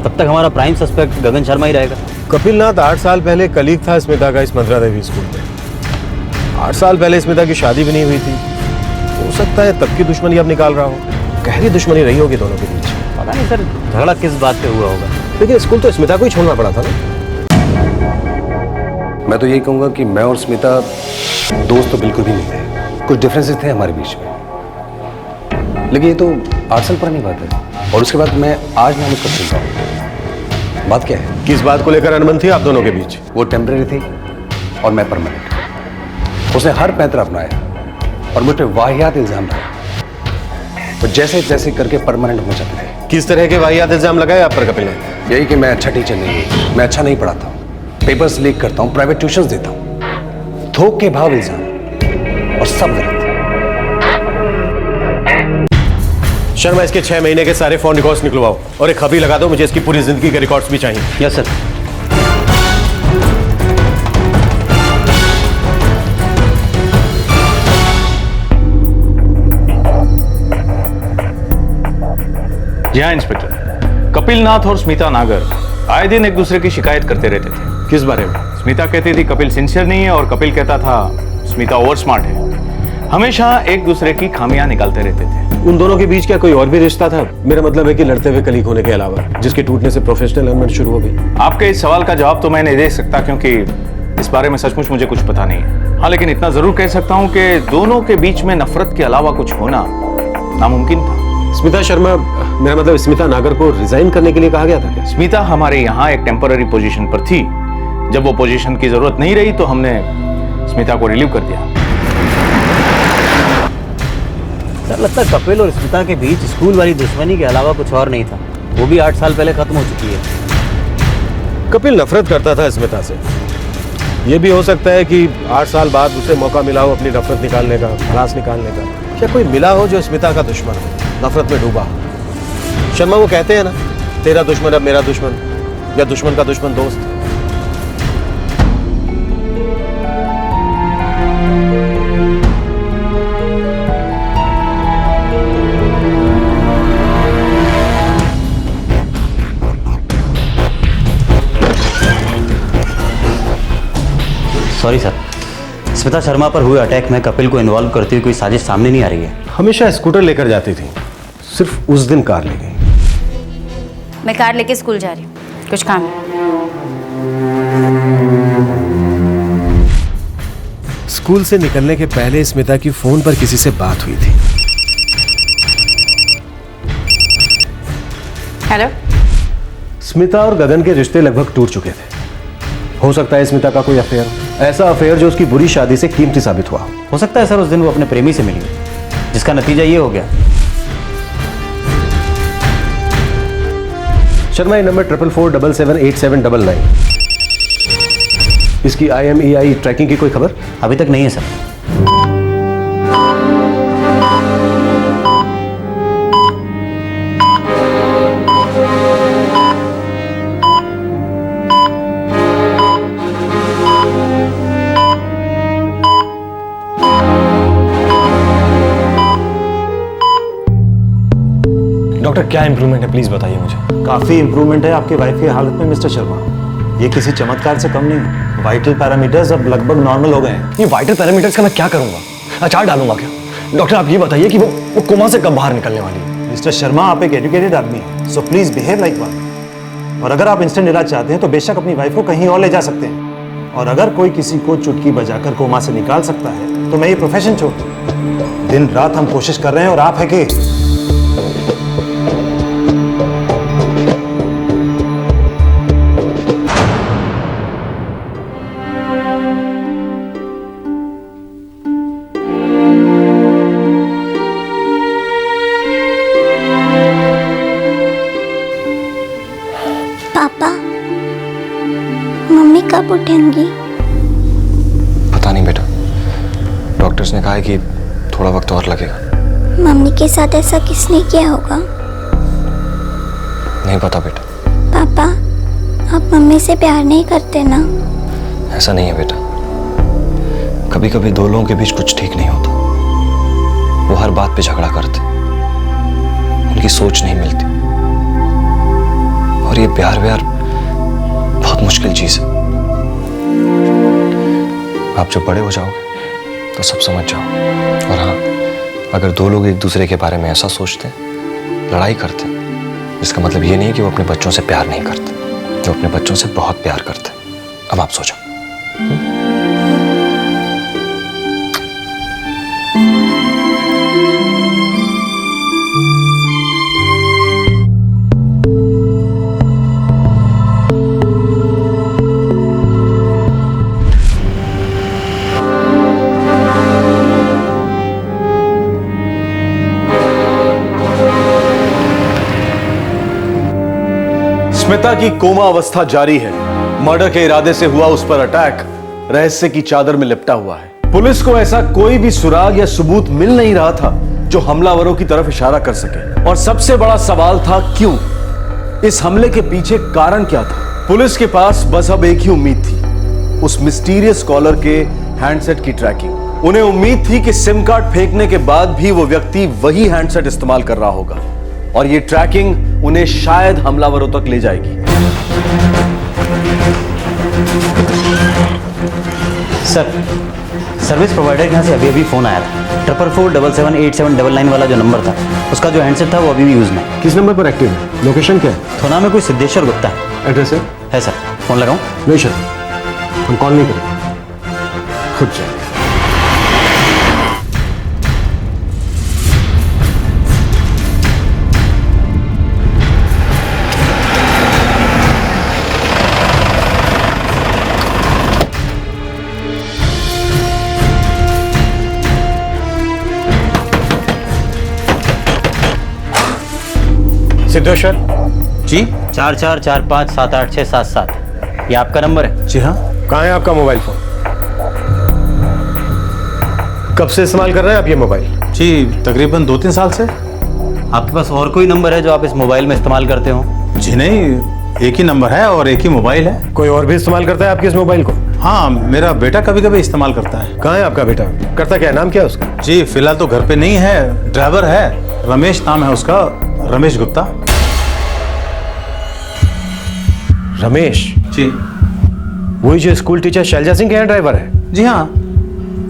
तब तक हमारा प्राइम सस्पेक्ट गगन शर्मा ही रहेगा। कपिलनाथ 8 साल पहले कलीग था स्मिता का इस मंदिरा देवी स्कूल में। 8 साल पहले स्मिता की शादी भी नहीं हुई थी। हो सकता है तब की दुश्मनी अब निकाल रहा हो। गहरी दुश्मनी रही होगी दोनों के बीच। पता नहीं सर, झगड़ा किस बात पे हुआ होगा। लेकिन स्कूल तो स्मिता को ही छोड़ना पड़ा था ना। मैं तो यही कहूंगा कि मैं और स्मिता दोस्त तो बिल्कुल भी नहीं थे। कुछ डिफरेंसेस थे हमारे बीच में, लेकिन ये तो 8 साल पुरानी बात है। और उसके बाद मैं आज नाम उसको सुनता हूँ। बात क्या है? किस बात को लेकर अनबन थी आप दोनों के बीच? वो टेम्परेरी थी और मैं परमानेंट। उसने हर पैंतरा अपनाया और मुझ पर वाहियात इल्जाम लगाया। तो जैसे जैसे करके परमानेंट हो जाते रहे। किस तरह के वाहियात इल्जाम लगाए आप पर कपिल ने? यही कि मैं अच्छा टीचर नहीं हूँ, मैं अच्छा नहीं पढ़ाता हूँ, पेपर्स लीक करता हूँ, प्राइवेट ट्यूशंस देता हूँ। थोक के भाव इल्जाम और सब गलत। शर्मा, इसके 6 महीने के सारे फोन रिकॉर्ड्स निकलवाओ और एक खबरी लगा दो। मुझे इसकी पूरी जिंदगी के रिकॉर्ड्स भी चाहिए। Yes sir. जी हाँ इंस्पेक्टर, कपिल नाथ और स्मिता नागर आए दिन एक दूसरे की शिकायत करते रहते थे। किस बारे में? स्मिता कहती थी कपिल सिंसियर नहीं है और कपिल कहता था स्मिता ओवर स्मार्ट है। हमेशा एक दूसरे की खामियां निकालते रहते थे। उन दोनों के बीच क्या कोई और भी रिश्ता था? मेरा मतलब है कि लड़ते हुए कलीग होने के अलावा, जिसके टूटने से प्रोफेशनल एलिमेंट शुरू हो गई। आपके इस सवाल का जवाब तो मैं नहीं दे सकता, क्योंकि इस बारे में सचमुच मुझे कुछ पता नहीं है। हाँ, लेकिन इतना जरूर कह सकता हूँ कि दोनों के बीच में नफरत के अलावा कुछ होना नामुमकिन था। स्मिता शर्मा, मेरा मतलब स्मिता नागर को रिजाइन करने के लिए कहा गया था क्या? स्मिता हमारे यहाँ एक टेम्पररी पोजीशन पर थी। जब वो पोजीशन की जरूरत नहीं रही तो हमने स्मिता को रिलीव कर दिया। सर, लगता है कपिल और स्मिता के बीच स्कूल वाली दुश्मनी के अलावा कुछ और नहीं था। वो भी 8 साल पहले खत्म हो चुकी है। कपिल नफरत करता था स्मिता से। ये भी हो सकता है कि 8 साल बाद उसे मौका मिला हो अपनी नफरत निकालने का, भड़ास निकालने का। क्या कोई मिला हो जो स्मिता का दुश्मन हो, नफरत में डूबा हो? शर्मा, वो कहते हैं ना, तेरा दुश्मन अब मेरा दुश्मन, या दुश्मन का दुश्मन दोस्त। सॉरी सर, स्मिता शर्मा पर हुए अटैक में कपिल को इन्वॉल्व करती हुई कोई साजिश सामने नहीं आ रही है। हमेशा स्कूटर लेकर जाती थी, सिर्फ उस दिन कार ले गई। मैं कार लेके स्कूल जा रही हूँ, कुछ काम है। स्कूल से निकलने के पहले स्मिता की फोन पर किसी से बात हुई थी। हेलो। स्मिता और गगन के रिश्ते लगभग टूट चुके थे। हो सकता है स्मिता का कोई अफेयर, ऐसा अफेयर जो उसकी बुरी शादी से कीमती साबित हुआ। हो सकता है सर उस दिन वो अपने प्रेमी से मिली, जिसका नतीजा ये हो गया। शर्मा, ये नंबर 44477879। इसकी IMEI ट्रैकिंग की कोई खबर? अभी तक नहीं है सर। डॉक्टर, क्या इंप्रूवमेंट है प्लीज बताइए मुझे। काफी इंप्रूवमेंट है आपके वाइफ की हालत में मिस्टर शर्मा। ये किसी चमत्कार से कम नहीं। वाइटल पैरामीटर्स अब लगभग नॉर्मल हो गए हैं। ये वाइटल पैरामीटर्स का मैं क्या करूंगा? अचार डालूंगा क्या? डॉक्टर आप ये बताइए कि वो कोमा से कब बाहर निकलने वाली है? मिस्टर शर्मा, आप एक एजुकेटेड आदमी हैं, so please behave like one. और अगर आप इंस्टेंट इलाज चाहते हैं तो बेशक अपनी वाइफ को कहीं और ले जा सकते हैं। और अगर कोई किसी को चुटकी बजाकर कोमा से निकाल सकता है तो मैं ये प्रोफेशन छोड़ दूं। दिन रात हम कोशिश कर रहे हैं और आप है कि पापा, मम्मी कब उठेंगी? पता नहीं बेटा, डॉक्टर्स ने कहा है कि थोड़ा वक्त और लगेगा। मम्मी के साथ ऐसा किसने किया होगा? नहीं पता बेटा। पापा, आप मम्मी से प्यार नहीं करते ना? ऐसा नहीं है बेटा, कभी कभी दो लोगों के बीच कुछ ठीक नहीं होता। वो हर बात पे झगड़ा करते, उनकी सोच नहीं मिलती। और ये प्यार व्यार बहुत मुश्किल चीज है। आप जब बड़े हो जाओगे तो सब समझ जाओ। और हाँ, अगर दो लोग एक दूसरे के बारे में ऐसा सोचते हैं, लड़ाई करते हैं, इसका मतलब ये नहीं कि वो अपने बच्चों से प्यार नहीं करते, जो अपने बच्चों से बहुत प्यार करते हैं। अब आप सो जाओ। स्मिता की कोमा अवस्था जारी है। मर्डर के इरादे से हुआ उस पर अटैक रहस्य की चादर में लिपटा हुआ है। पुलिस को ऐसा कोई भी सुराग या सबूत मिल नहीं रहा था जो हमलावरों की तरफ इशारा कर सके। और सबसे बड़ा सवाल था क्यों? इस हमले के पीछे कारण क्या था? पुलिस के पास बस अब एक ही उम्मीद थी, उस मिस्टीरियस कॉलर के हैंडसेट की ट्रैकिंग। उन्हें उम्मीद थी कि सिम कार्ड फेंकने के बाद भी वो व्यक्ति वही हैंडसेट इस्तेमाल कर रहा होगा और ये ट्रैकिंग उन्हें शायद हमलावरों तक ले जाएगी। सर, सर्विस प्रोवाइडर के यहाँ से अभी फोन आया था। 444778799 वाला जो नंबर था, उसका जो हैंडसेट था वो अभी भी यूज में है। किस नंबर पर एक्टिव है? लोकेशन क्या है? थोड़ा में कोई सिद्धेश्वर गुप्ता है। एड्रेस है सर, फोन लगाऊं? नहीं सर, हम कॉल नहीं करेंगे, खुद जाए। सिद्धेश्वर जी, 4445786787, ये आपका नंबर है? जी हाँ। कहाँ है आपका मोबाइल फोन? कब से इस्तेमाल कर रहे हैं आप ये मोबाइल? जी तकरीबन 2-3 साल से। आपके पास और कोई नंबर है जो आप इस मोबाइल में इस्तेमाल करते हो? जी नहीं, एक ही नंबर है और एक ही मोबाइल है। कोई और भी इस्तेमाल करता है आपके इस मोबाइल को? हाँ, मेरा बेटा कभी कभी इस्तेमाल करता है। कहाँ है आपका बेटा? करता क्या है? नाम क्या है उसका? जी फिलहाल तो घर पे नहीं है, ड्राइवर है, रमेश नाम है उसका, रमेश गुप्ता। रमेश? जी। वही जो स्कूल टीचर शैलजा सिंह के यहाँ ड्राइवर है? जी हाँ।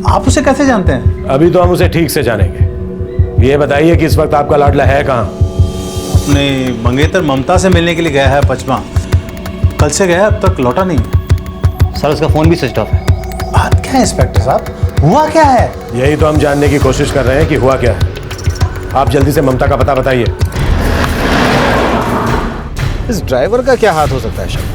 आप उसे कैसे जानते हैं? अभी तो हम उसे ठीक से जानेंगे। ये बताइए कि इस वक्त आपका लाडला है कहाँ? अपने मंगेतर ममता से मिलने के लिए गया है पचमा। कल से गया, अब तक लौटा नहीं। सर उसका फोन भी स्विच ऑफ है। बात क्या है इंस्पेक्टर साहब, हुआ क्या है? यही तो हम जानने की कोशिश कर रहे हैं कि हुआ क्या है। आप जल्दी से ममता का पता बताइए। इस ड्राइवर का क्या हाथ हो सकता है शर्मा?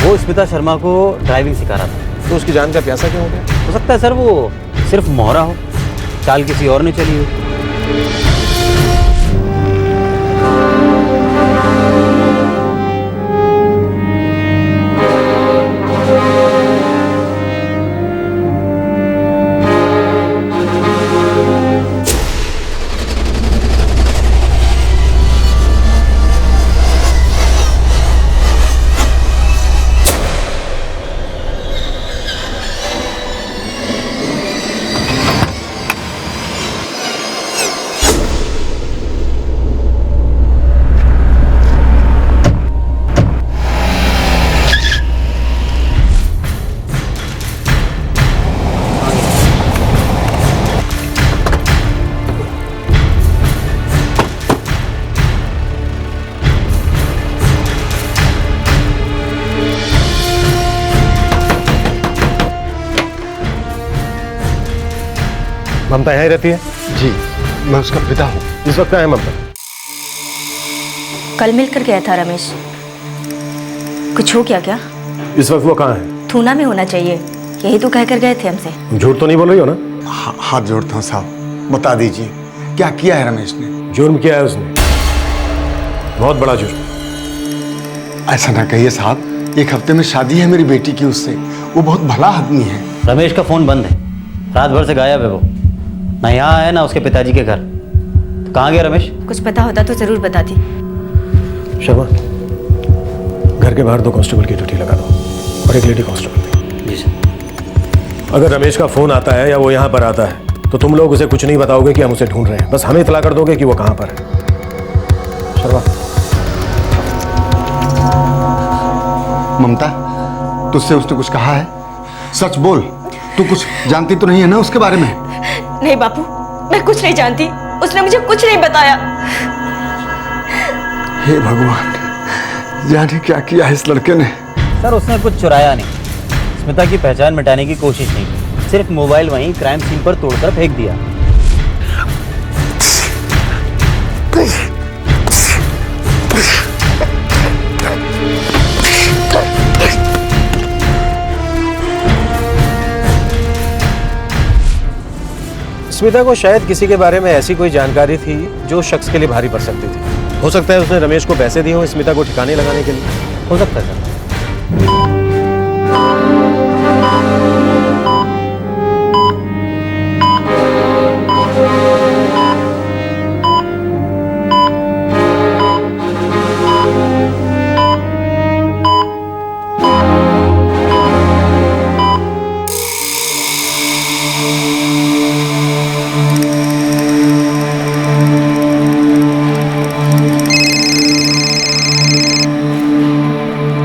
वो स्मिता शर्मा को ड्राइविंग सिखा रहा था। तो उसकी जान का प्यासा क्यों हो गया? हो सकता है सर वो सिर्फ मोहरा हो, चाल किसी और ने चली हो। ममता यहीं रहती है? जी, मैं उसका पिता हूँ। इस वक्त कहाँ है ममता? कल मिलकर गया था रमेश। कुछ हो क्या? इस वक्त वो कहाँ है? थूना में होना चाहिए, यही तो कहकर गए थे हमसे। झूठ तो नहीं बोल रही हो ना? हाथ जोड़ता हूँ साहब, बता दीजिए क्या किया है रमेश ने? जुर्म किया है उसने, बहुत बड़ा जुर्म। ऐसा ना कहिए साहब, एक हफ्ते में शादी है मेरी बेटी की उससे। वो बहुत भला आदमी है। रमेश का फोन बंद है, रात भर से गायब है वो, ना यहाँ है ना उसके पिताजी के घर। तो कहाँ गया रमेश? कुछ पता होता तो जरूर बताती। शर्मा, घर के बाहर 2 कांस्टेबल की ड्यूटी लगा दो और एक लेडी कांस्टेबल। जी सर। अगर रमेश का फोन आता है या वो यहाँ पर आता है तो तुम लोग उसे कुछ नहीं बताओगे कि हम उसे ढूंढ रहे हैं, बस हमें इतला कर दोगे कि वो कहाँ पर है। शर्मा। ममता, तुझसे उसने कुछ कहा है? सच बोल, तू कुछ जानती तो नहीं है ना उसके बारे में? नहीं बापू, मैं कुछ नहीं जानती, उसने मुझे कुछ नहीं बताया। हे भगवान, जाने क्या किया है इस लड़के ने। सर उसने कुछ चुराया नहीं, स्मिता की पहचान मिटाने की कोशिश नहीं की, सिर्फ मोबाइल वहीं क्राइम सीन पर तोड़कर फेंक दिया। स्मिता को शायद किसी के बारे में ऐसी कोई जानकारी थी जो शख्स के लिए भारी पड़ सकती थी। हो सकता है उसने रमेश को पैसे दिए हों स्मिता को ठिकाने लगाने के लिए। हो सकता है सर।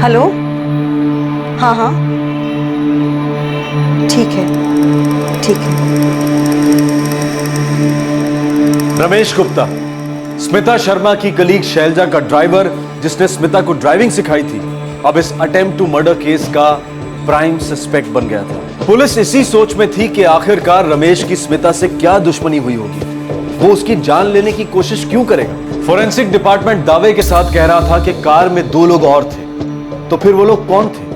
हेलो। हाँ, ठीक है। रमेश गुप्ता, स्मिता शर्मा की कलीग शैलजा का ड्राइवर जिसने स्मिता को ड्राइविंग सिखाई थी, अब इस अटेम्प्ट टू मर्डर केस का प्राइम सस्पेक्ट बन गया था। पुलिस इसी सोच में थी कि आखिरकार रमेश की स्मिता से क्या दुश्मनी हुई होगी, वो उसकी जान लेने की कोशिश क्यों करेगा। फोरेंसिक डिपार्टमेंट दावे के साथ कह रहा था कि कार में 2 लोग और थे, तो फिर वो लोग कौन थे?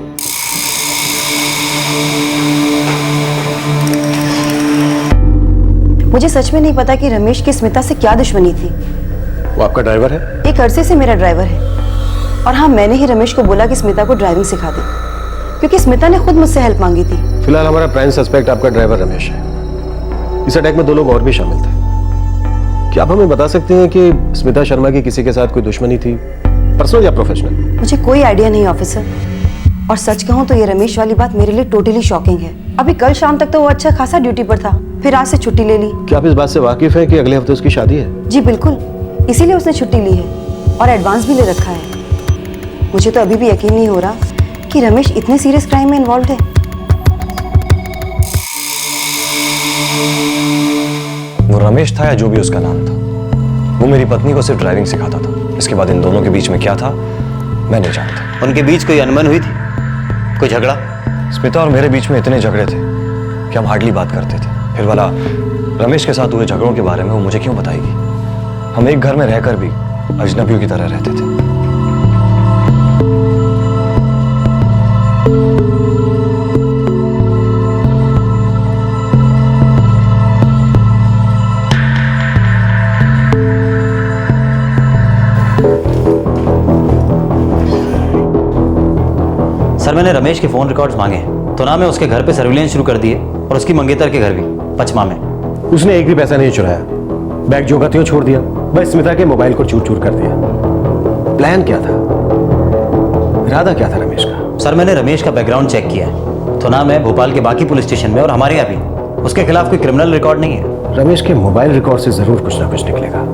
मुझे सच में नहीं पता कि रमेश की स्मिता से क्या दुश्मनी थी। वो आपका ड्राइवर है? एक अरसे से मेरा ड्राइवर है, और हाँ, मैंने ही रमेश को बोला कि स्मिता को ड्राइविंग सिखा दे, क्योंकि स्मिता ने खुद मुझसे हेल्प मांगी थी। फिलहाल हमारा प्राइम सस्पेक्ट आपका ड्राइवर रमेश है। इस अटैक में 2 लोग और भी शामिल थे। क्या आप हमें बता सकते हैं कि स्मिता शर्मा की किसी के साथ कोई दुश्मनी थी, पर्सनल या प्रोफेशनल? मुझे कोई आइडिया नहीं ऑफिसर, और सच कहूं तो ये रमेश वाली बात मेरे लिए टोटली शॉकिंग है। अभी कल शाम तक तो वो अच्छा खासा ड्यूटी पर था, फिर आज से छुट्टी ले ली। क्या आप इस बात से वाकिफ हैं कि अगले हफ्ते उसकी शादी है? जी बिल्कुल, इसीलिए उसने छुट्टी ली है और एडवांस भी ले रखा है। मुझे तो अभी भी यकीन नहीं हो रहा कि रमेश इतने सीरियस क्राइम में इन्वॉल्व है। वो रमेश था या जो भी उसका नाम था, वो मेरी पत्नी को सिर्फ ड्राइविंग सिखाता था। इसके बाद इन दोनों के बीच में क्या था मैं नहीं जानता। उनके बीच कोई अनबन हुई थी, कोई झगड़ा? स्मिता और मेरे बीच में इतने झगड़े थे कि हम हार्डली बात करते थे। फिर वाला रमेश के साथ हुए झगड़ों के बारे में वो मुझे क्यों बताएगी? हम एक घर में रहकर भी अजनबियों की तरह रहते थे। सर मैंने रमेश के फोन रिकॉर्ड्स मांगे हैं, तो ना मैं उसके घर पे सर्विलेंस शुरू कर दिए और उसकी मंगेतर के घर भी, पचमा में। उसने एक भी पैसा नहीं चुराया, बैग जो का त्यों छोड़ दिया, बस स्मिता के मोबाइल को चूर चूर कर दिया। प्लान क्या था, इरादा क्या था रमेश का? सर मैंने रमेश का बैकग्राउंड चेक किया है, तो नाम है भोपाल के बाकी पुलिस स्टेशन में और हमारे यहाँ भी। उसके खिलाफ कोई क्रिमिनल रिकॉर्ड नहीं है। रमेश के मोबाइल रिकॉर्ड से जरूर कुछ ना कुछ निकलेगा।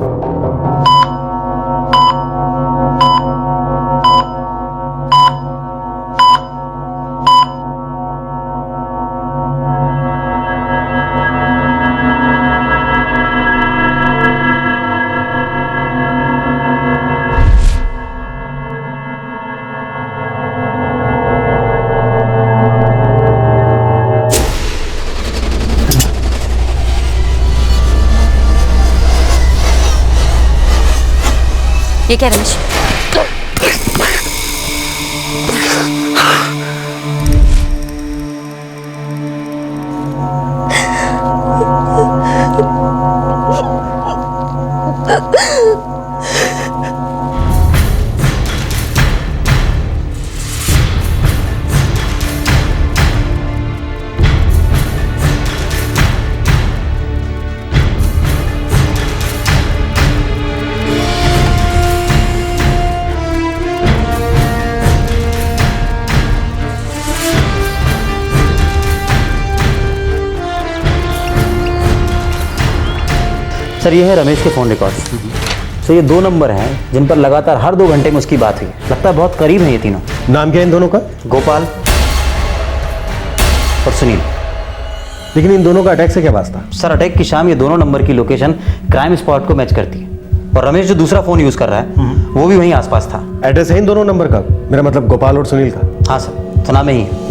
ये क्या रमेश? सर ये है रमेश के फ़ोन रिकॉर्ड्स। सर ये 2 नंबर हैं जिन पर लगातार हर 2 घंटे में उसकी बात हुई। लगता है बहुत करीब हैं ये तीनों। नाम क्या है इन दोनों का? गोपाल और सुनील। लेकिन इन दोनों का अटैक से क्या वास्ता? सर अटैक की शाम ये दोनों नंबर की लोकेशन क्राइम स्पॉट को मैच करती है और रमेश जो दूसरा फ़ोन यूज़ कर रहा है वो भी वहीं आसपास था। एड्रेस है इन दोनों नंबर का? मेरा मतलब गोपाल और सुनील का। हाँ सर, सुना में ही है।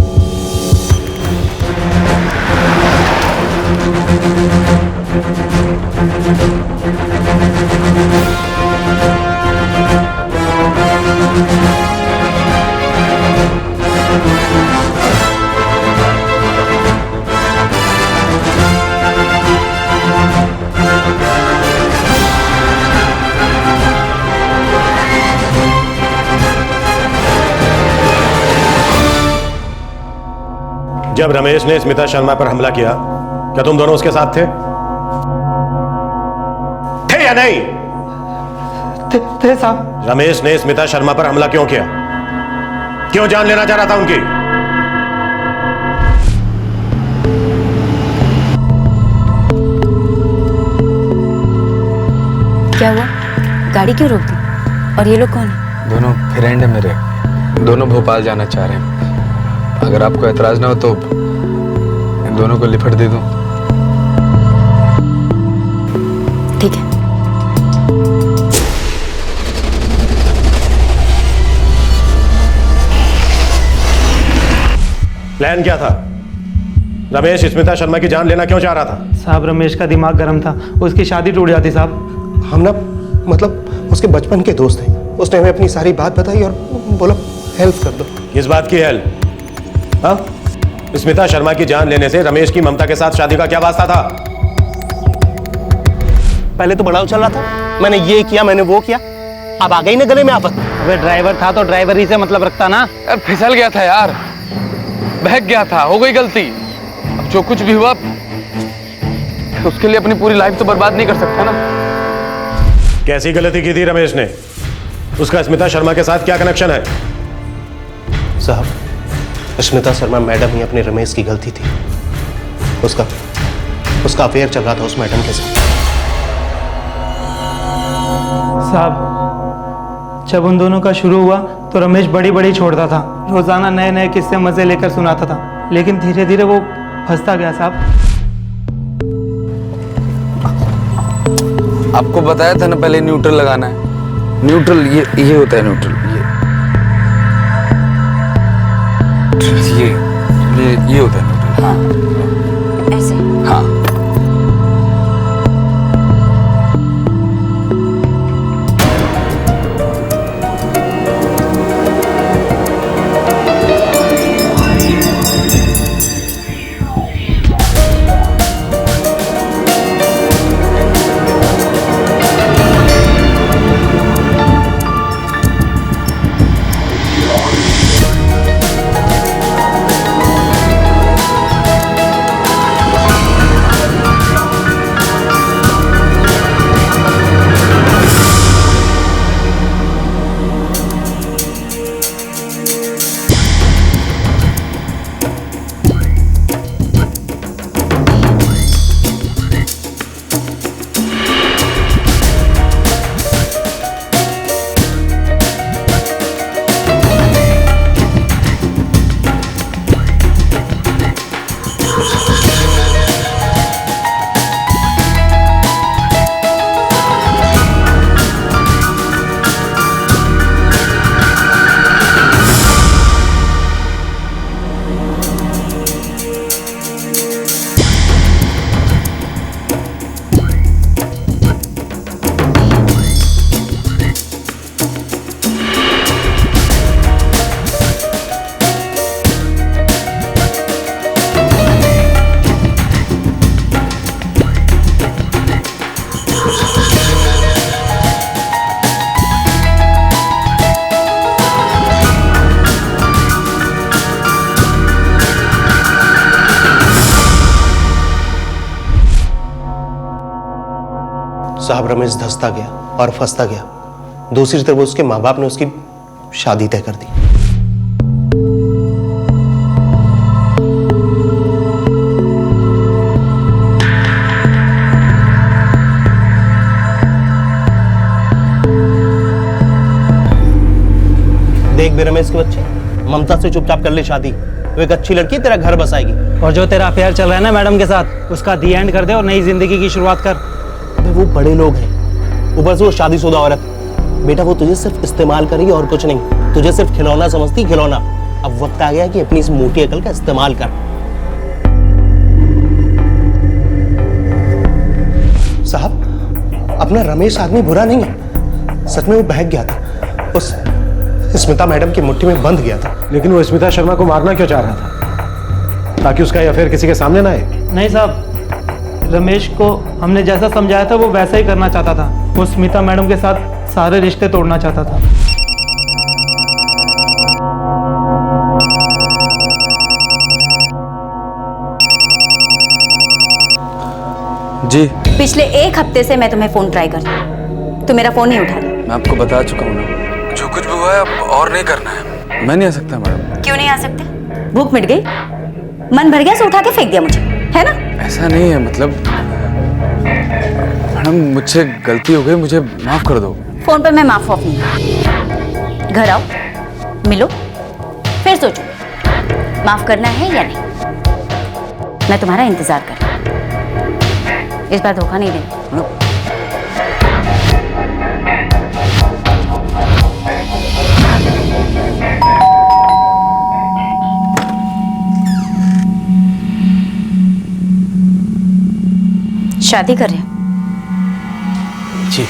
जब रमेश ने स्मिता शर्मा पर हमला किया, क्या तुम दोनों उसके साथ थे? थे या नहीं? थे साहब। रमेश ने स्मिता शर्मा पर हमला क्यों किया? क्यों जान लेना चाह रहा था उनकी? क्या हुआ? गाड़ी क्यों रोक दी? और ये लोग कौन है? दोनों फ्रेंड है मेरे, दोनों भोपाल जाना चाह रहे हैं। अगर आपको एतराज ना हो तो इन दोनों को लिफट दे दूं। ठीक है। प्लान क्या था? रमेश स्मिता शर्मा की जान लेना क्यों चाह रहा था? साहब रमेश का दिमाग गर्म था, उसकी शादी टूट जाती साहब। हम ना मतलब उसके बचपन के दोस्त हैं। उसने हमें अपनी सारी बात बताई और बोला हेल्प कर दो। किस बात की हेल्प? हाँ? स्मिता शर्मा की जान लेने से रमेश की ममता के साथ शादी का क्या वास्ता था? पहले तो बड़ा उछल रहा था, मैंने ये किया, मैंने वो किया, अब आ गई ना गले में आफत। अबे ड्राइवर था तो ड्राइवर ही से मतलब रखता ना। फिसल गया था यार, बहक गया था, हो गई गलती। अब जो कुछ भी हुआ उसके लिए अपनी पूरी लाइफ तो बर्बाद नहीं कर सकता ना। कैसी गलती की थी रमेश ने? उसका स्मिता शर्मा के साथ क्या कनेक्शन है? साहब स्मिता शर्मा मैडम ही अपने रमेश की गलती थी। उसका अफेयर चल रहा था उस मैडम के साथ। साहब जब उन दोनों का शुरू हुआ तो रमेश बड़ी बड़ी छोड़ता था, रोजाना नए नए किस्से मजे लेकर सुनाता था, लेकिन धीरे धीरे वो फंसता गया साहब। आपको बताया था ना पहले न्यूट्रल लगाना है। न्यूट्रल ये होता है न्यूट्रल। ये होता है न्यूट्रल। हाँ ऐसे। हाँ साहब रमेश धंसता गया और फंसता गया। दूसरी तरफ उसके माँ बाप ने उसकी शादी तय कर दी। देख बे रमेश के बच्चे, ममता से चुपचाप कर ले शादी। वो एक अच्छी लड़की तेरा घर बसाएगी। और जो तेरा अफेयर चल रहा है ना मैडम के साथ, उसका दी एंड कर दे और नई जिंदगी की शुरुआत कर। वो बड़े लोग हैं, ऊपर से वो शादीशुदा औरत। बेटा वो तुझे सिर्फ इस्तेमाल करेगी और कुछ नहीं। तुझे सिर्फ खिलौना समझती, खिलौना। अब वक्त आ गया कि अपनी इस मोटी अकल का इस्तेमाल कर। साहब, अपना रमेश आदमी बुरा नहीं है। सच में वो बहक गया था, उस स्मिता मैडम की मुट्ठी में बंध गया था। लेकिन वो स्मिता शर्मा को मारना क्यों चाह रहा था? ताकि उसका ये अफेयर किसी के सामने ना आए? नहीं साहब, रमेश को हमने जैसा समझाया था वो वैसा ही करना चाहता था। वो स्मिता मैडम के साथ सारे रिश्ते तोड़ना चाहता था। जी पिछले 1 हफ्ते से मैं तुम्हें फोन ट्राई करती हूँ, तुम मेरा फोन नहीं उठा रही। मैं आपको बता चुका हूँ ना, जो कुछ भी हुआ है अब और नहीं करना है। मैं नहीं आ सकता मैडम। क्यों नहीं आ सकते? भूख मिट गई, मन भर गया, सो उठा के फेंक दिया मुझे, है ना? ऐसा नहीं है, मतलब मैडम मुझसे गलती हो गई, मुझे माफ कर दो। फोन पर मैं माफ ऑफ नहीं। घर आओ, मिलो, फिर सोचो माफ करना है या नहीं। मैं तुम्हारा इंतजार कर रही हूं। इस बार धोखा नहीं देना। शादी कर रहे हो? जी।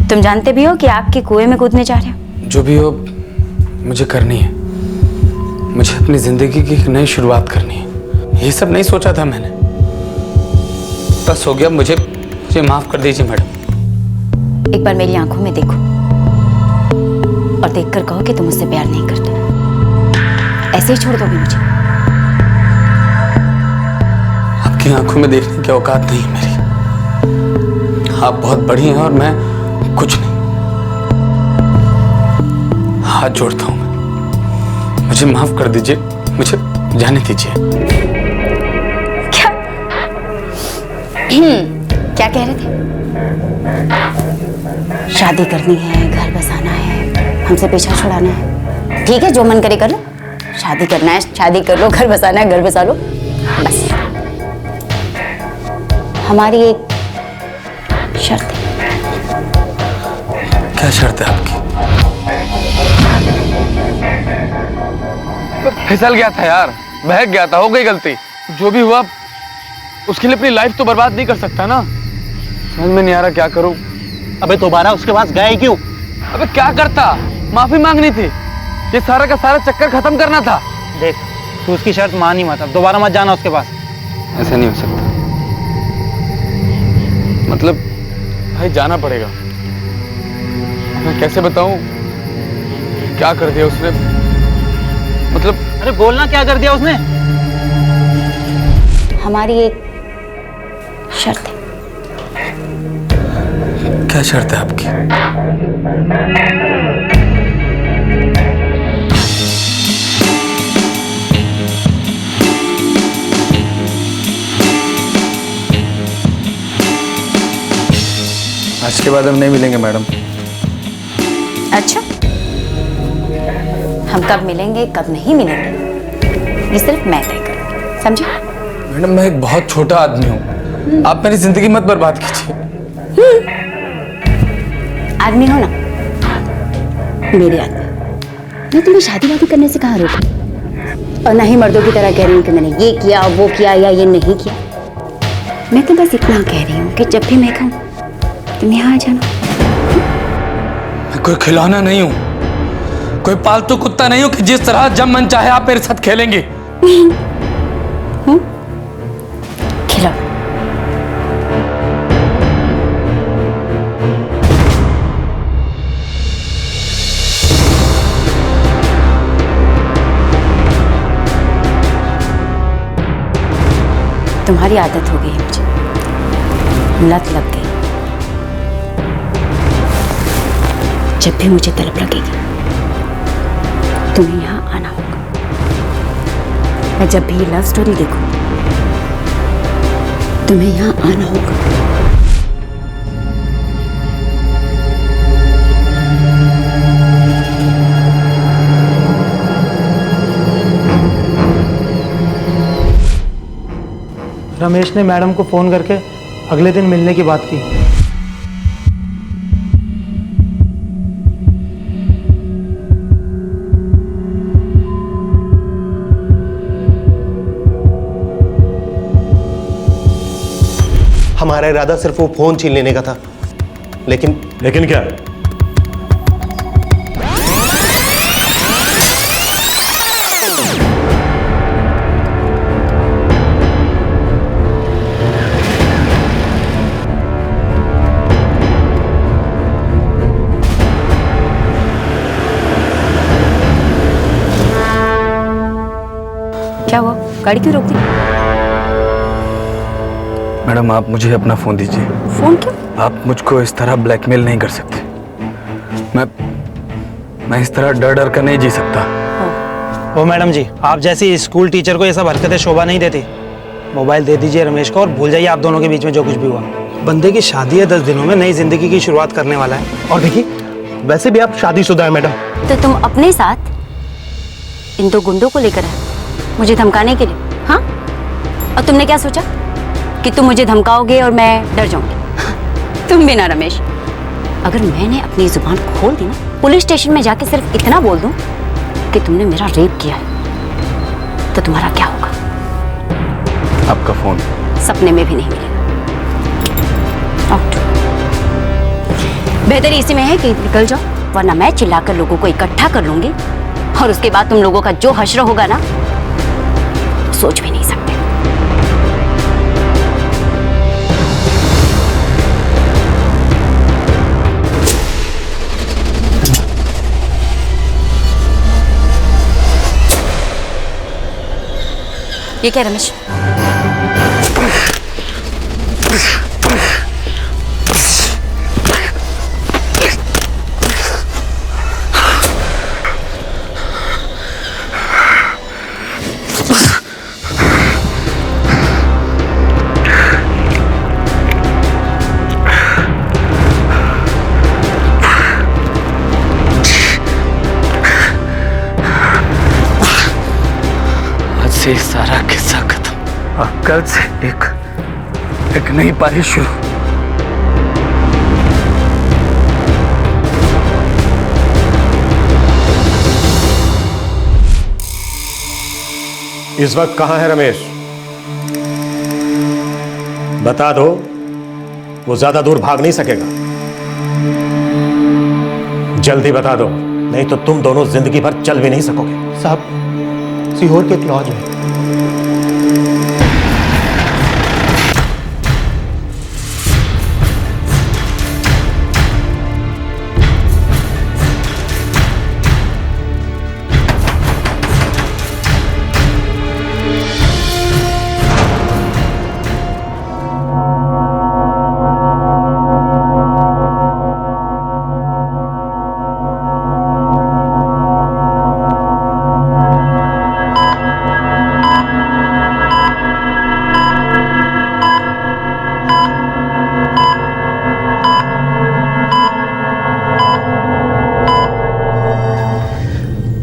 तुम जानते भी हो कि आग के कुएं में कूदने जा रहे हो? जो भी हो मुझे करनी है। मुझे अपनी जिंदगी की एक नई शुरुआत करनी है। ये सब नहीं सोचा था मैंने, बस हो गया। मुझे माफ कर दीजिए मैडम। एक बार मेरी आंखों में देखो और देखकर कहो कि तुम मुझसे प्यार नहीं करते। ऐसे ही छोड़ दोगे मुझे? आपकी आंखों में देखने की औकात नहीं है मेरी। आप बहुत बड़ी हैं और मैं कुछ नहीं। हाथ जोड़ता हूं मैं, मुझे माफ कर दीजिए, मुझे जाने दीजिए। क्या कह रहे थे? शादी करनी है, घर बसाना है, हमसे पीछा छुड़ाना है। ठीक है, जो मन करे कर लो। शादी करना है, शादी कर लो, घर बसाना है, घर बसा लो। बस हमारी एक शर्त है। क्या शर्त है आपकी? फिसल गया था यार, बहक गया था, हो गई गलती। जो भी हुआ उसके लिए अपनी लाइफ तो बर्बाद नहीं कर सकता ना। समझ में नहीं आ रहा क्या करूं। अबे दोबारा उसके पास गए क्यों? अबे क्या करता, माफी मांगनी थी। ये सारा का सारा चक्कर खत्म करना था। देख, तू उसकी शर्त मान ही मत, अब दोबारा मत जाना उसके पास। ऐसा नहीं हो सकता। मतलब भाई जाना पड़ेगा। मैं कैसे बताऊं क्या कर दिया उसने? मतलब अरे बोलना, क्या कर दिया उसने? हमारी एक शर्त है। क्या शर्त है आपकी? आज के बाद हम नहीं मिलेंगे मैडम। अच्छा, हम कब मिलेंगे कब नहीं मिलेंगे ये सिर्फ मैं तय करूंगी, समझे? मैडम मैं एक बहुत छोटा आदमी हूँ, आप मेरी जिंदगी मत बर्बाद कीजिए। आदमी हो ना, मेरे आदमी। मैं तुम्हें शादी वादी करने से कहाँ रोकूं? और ना ही मर्दों की तरह कह रही हूँ कि मैंने ये किया, वो किया या ये नहीं किया। मैं तो बस इतना कह रही हूँ कि जब भी मैं कहूँ तुम यहाँ आ जाना। मैं कोई खिलौना नहीं हूँ, कोई पालतू कुत्ता नहीं हूँ कि जिस तरह जब मन चाहे आप मेरे साथ खेलेंगे। खिलाओ। तुम्हारी आदत हो गई है मुझे, लत लग गई। जब भी मुझे तलब लगेगी तुम्हें यहाँ आना होगा। मैं जब भी लव स्टोरी देखूं तुम्हें यहाँ आना होगा। रमेश ने मैडम को फोन करके अगले दिन मिलने की बात की। हमारा इरादा सिर्फ वो फोन छीन लेने का था, लेकिन क्या? क्या हुआ? गाड़ी क्यों रोक दी? मैडम आप मुझे अपना फोन दीजिए। फोन क्यों? आप मुझको इस तरह ब्लैकमेल नहीं कर सकते। मैं इस तरह डर डर कर नहीं जी सकता। ओ मैडम जी, आप जैसी स्कूल टीचर को ये सब हरकतें शोभा नहीं देती। मोबाइल दे दीजिए रमेश को और भूल जाइए आप दोनों के बीच में जो कुछ भी हुआ। बंदे की शादी है, 10 दिनों में नई जिंदगी की शुरुआत करने वाला है। और देखिए, वैसे भी आप शादीशुदा है मैडम। तो तुम अपने साथ इन 2 गुंडों को लेकर आए मुझे धमकाने के लिए, हाँ? और तुमने क्या सोचा कि तुम मुझे धमकाओगे और मैं डर जाऊंगी? तुम भी ना रमेश, अगर मैंने अपनी जुबान खोल दी ना, पुलिस स्टेशन में जाके सिर्फ इतना बोल दूं कि तुमने मेरा रेप किया है, तो तुम्हारा क्या होगा? आपका फोन सपने में भी नहीं मिलेगा। आउट। बेहतर इसी में है कि निकल जाओ, वरना मैं चिल्लाकर लोगों को इकट्ठा कर लूंगी और उसके बाद तुम लोगों का जो हश्र होगा ना, सोच भी नहीं सकते। ये क्या रमेश? से सारा किस्सा खत्म और कल से एक नई पारी शुरू। इस वक्त कहां है रमेश? बता दो, वो ज्यादा दूर भाग नहीं सकेगा। जल्दी बता दो, नहीं तो तुम दोनों जिंदगी भर चल भी नहीं सकोगे। साहब, सीहोर के एक लॉज में।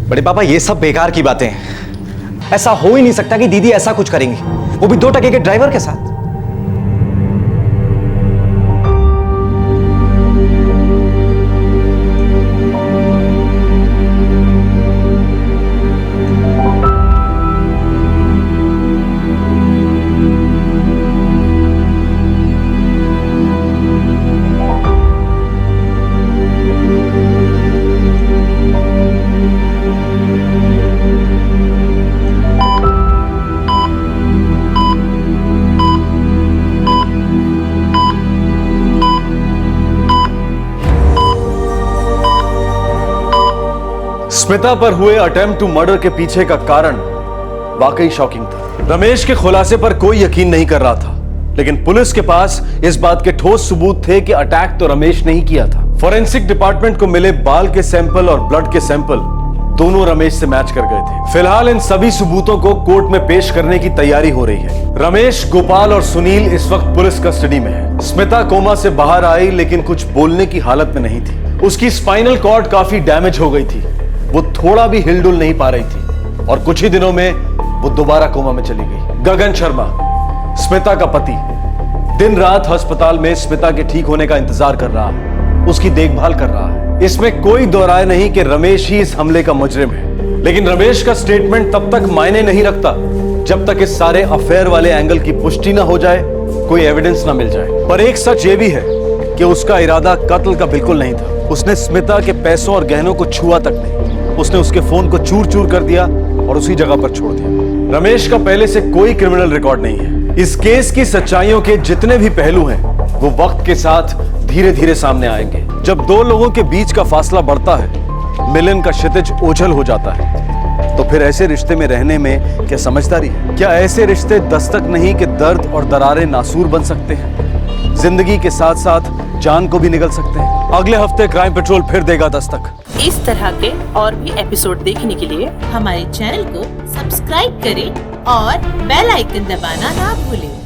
बड़े पापा, ये सब बेकार की बातें हैं। ऐसा हो ही नहीं सकता कि दीदी ऐसा कुछ करेंगी, वो भी 2 टके के ड्राइवर के साथ। स्मिता पर हुए अटेम्प्ट टू मर्डर के पीछे का कारण वाकई शॉकिंग था। रमेश के खुलासे पर कोई यकीन नहीं कर रहा था, लेकिन पुलिस के पास इस बात के ठोस सबूत थे कि अटैक तो रमेश ने ही किया था। फॉरेंसिक डिपार्टमेंट को मिले बाल के सैंपल और ब्लड के सैंपल दोनों रमेश से मैच कर गए थे। फिलहाल इन सभी सबूतों को कोर्ट में पेश करने की तैयारी हो रही है। रमेश, गोपाल और सुनील इस वक्त पुलिस कस्टडी में है। स्मिता कोमा से बाहर आई लेकिन कुछ बोलने की हालत में नहीं थी। उसकी स्पाइनल कॉर्ड काफी डैमेज हो गई थी, वो थोड़ा भी हिलडुल नहीं पा रही थी और कुछ ही दिनों में वो दोबारा कोमा में चली गई। गगन शर्मा, स्मिता का पति, दिन रात अस्पताल में स्मिता के ठीक होने का इंतजार कर रहा है, उसकी देखभाल कर रहा है। इसमें कोई दो राय नहीं कि रमेश ही इस हमले का मुजरिम है। लेकिन रमेश का स्टेटमेंट तब तक मायने नहीं रखता जब तक इस सारे अफेयर वाले एंगल की पुष्टि ना हो जाए, कोई एविडेंस ना मिल जाए। पर एक सच ये भी है कि उसका इरादा कत्ल का बिल्कुल नहीं था। उसने स्मिता के पैसों और गहनों को छुआ तक नहीं। उसने उसके फोन को चूर चूर कर दिया और उसी जगह पर छोड़ दिया। रमेश का पहले से कोई क्रिमिनल रिकॉर्ड नहीं है। इस केस की सच्चाइयों के जितने भी पहलू हैं वो वक्त के साथ धीरे धीरे सामने आएंगे। जब दो लोगों के बीच का फासला बढ़ता है, मिलन का क्षितिज ओझल हो जाता है, तो फिर ऐसे रिश्ते में रहने में क्या समझदारी है? क्या ऐसे रिश्ते दस्तक नहीं कि दर्द और दरारें नासूर बन सकते हैं, जिंदगी के साथ साथ जान को भी निगल सकते हैं? अगले हफ्ते क्राइम पेट्रोल फिर देगा दस्तक। इस तरह के और भी एपिसोड देखने के लिए हमारे चैनल को सब्सक्राइब करें और बेल आइकन दबाना ना भूलें।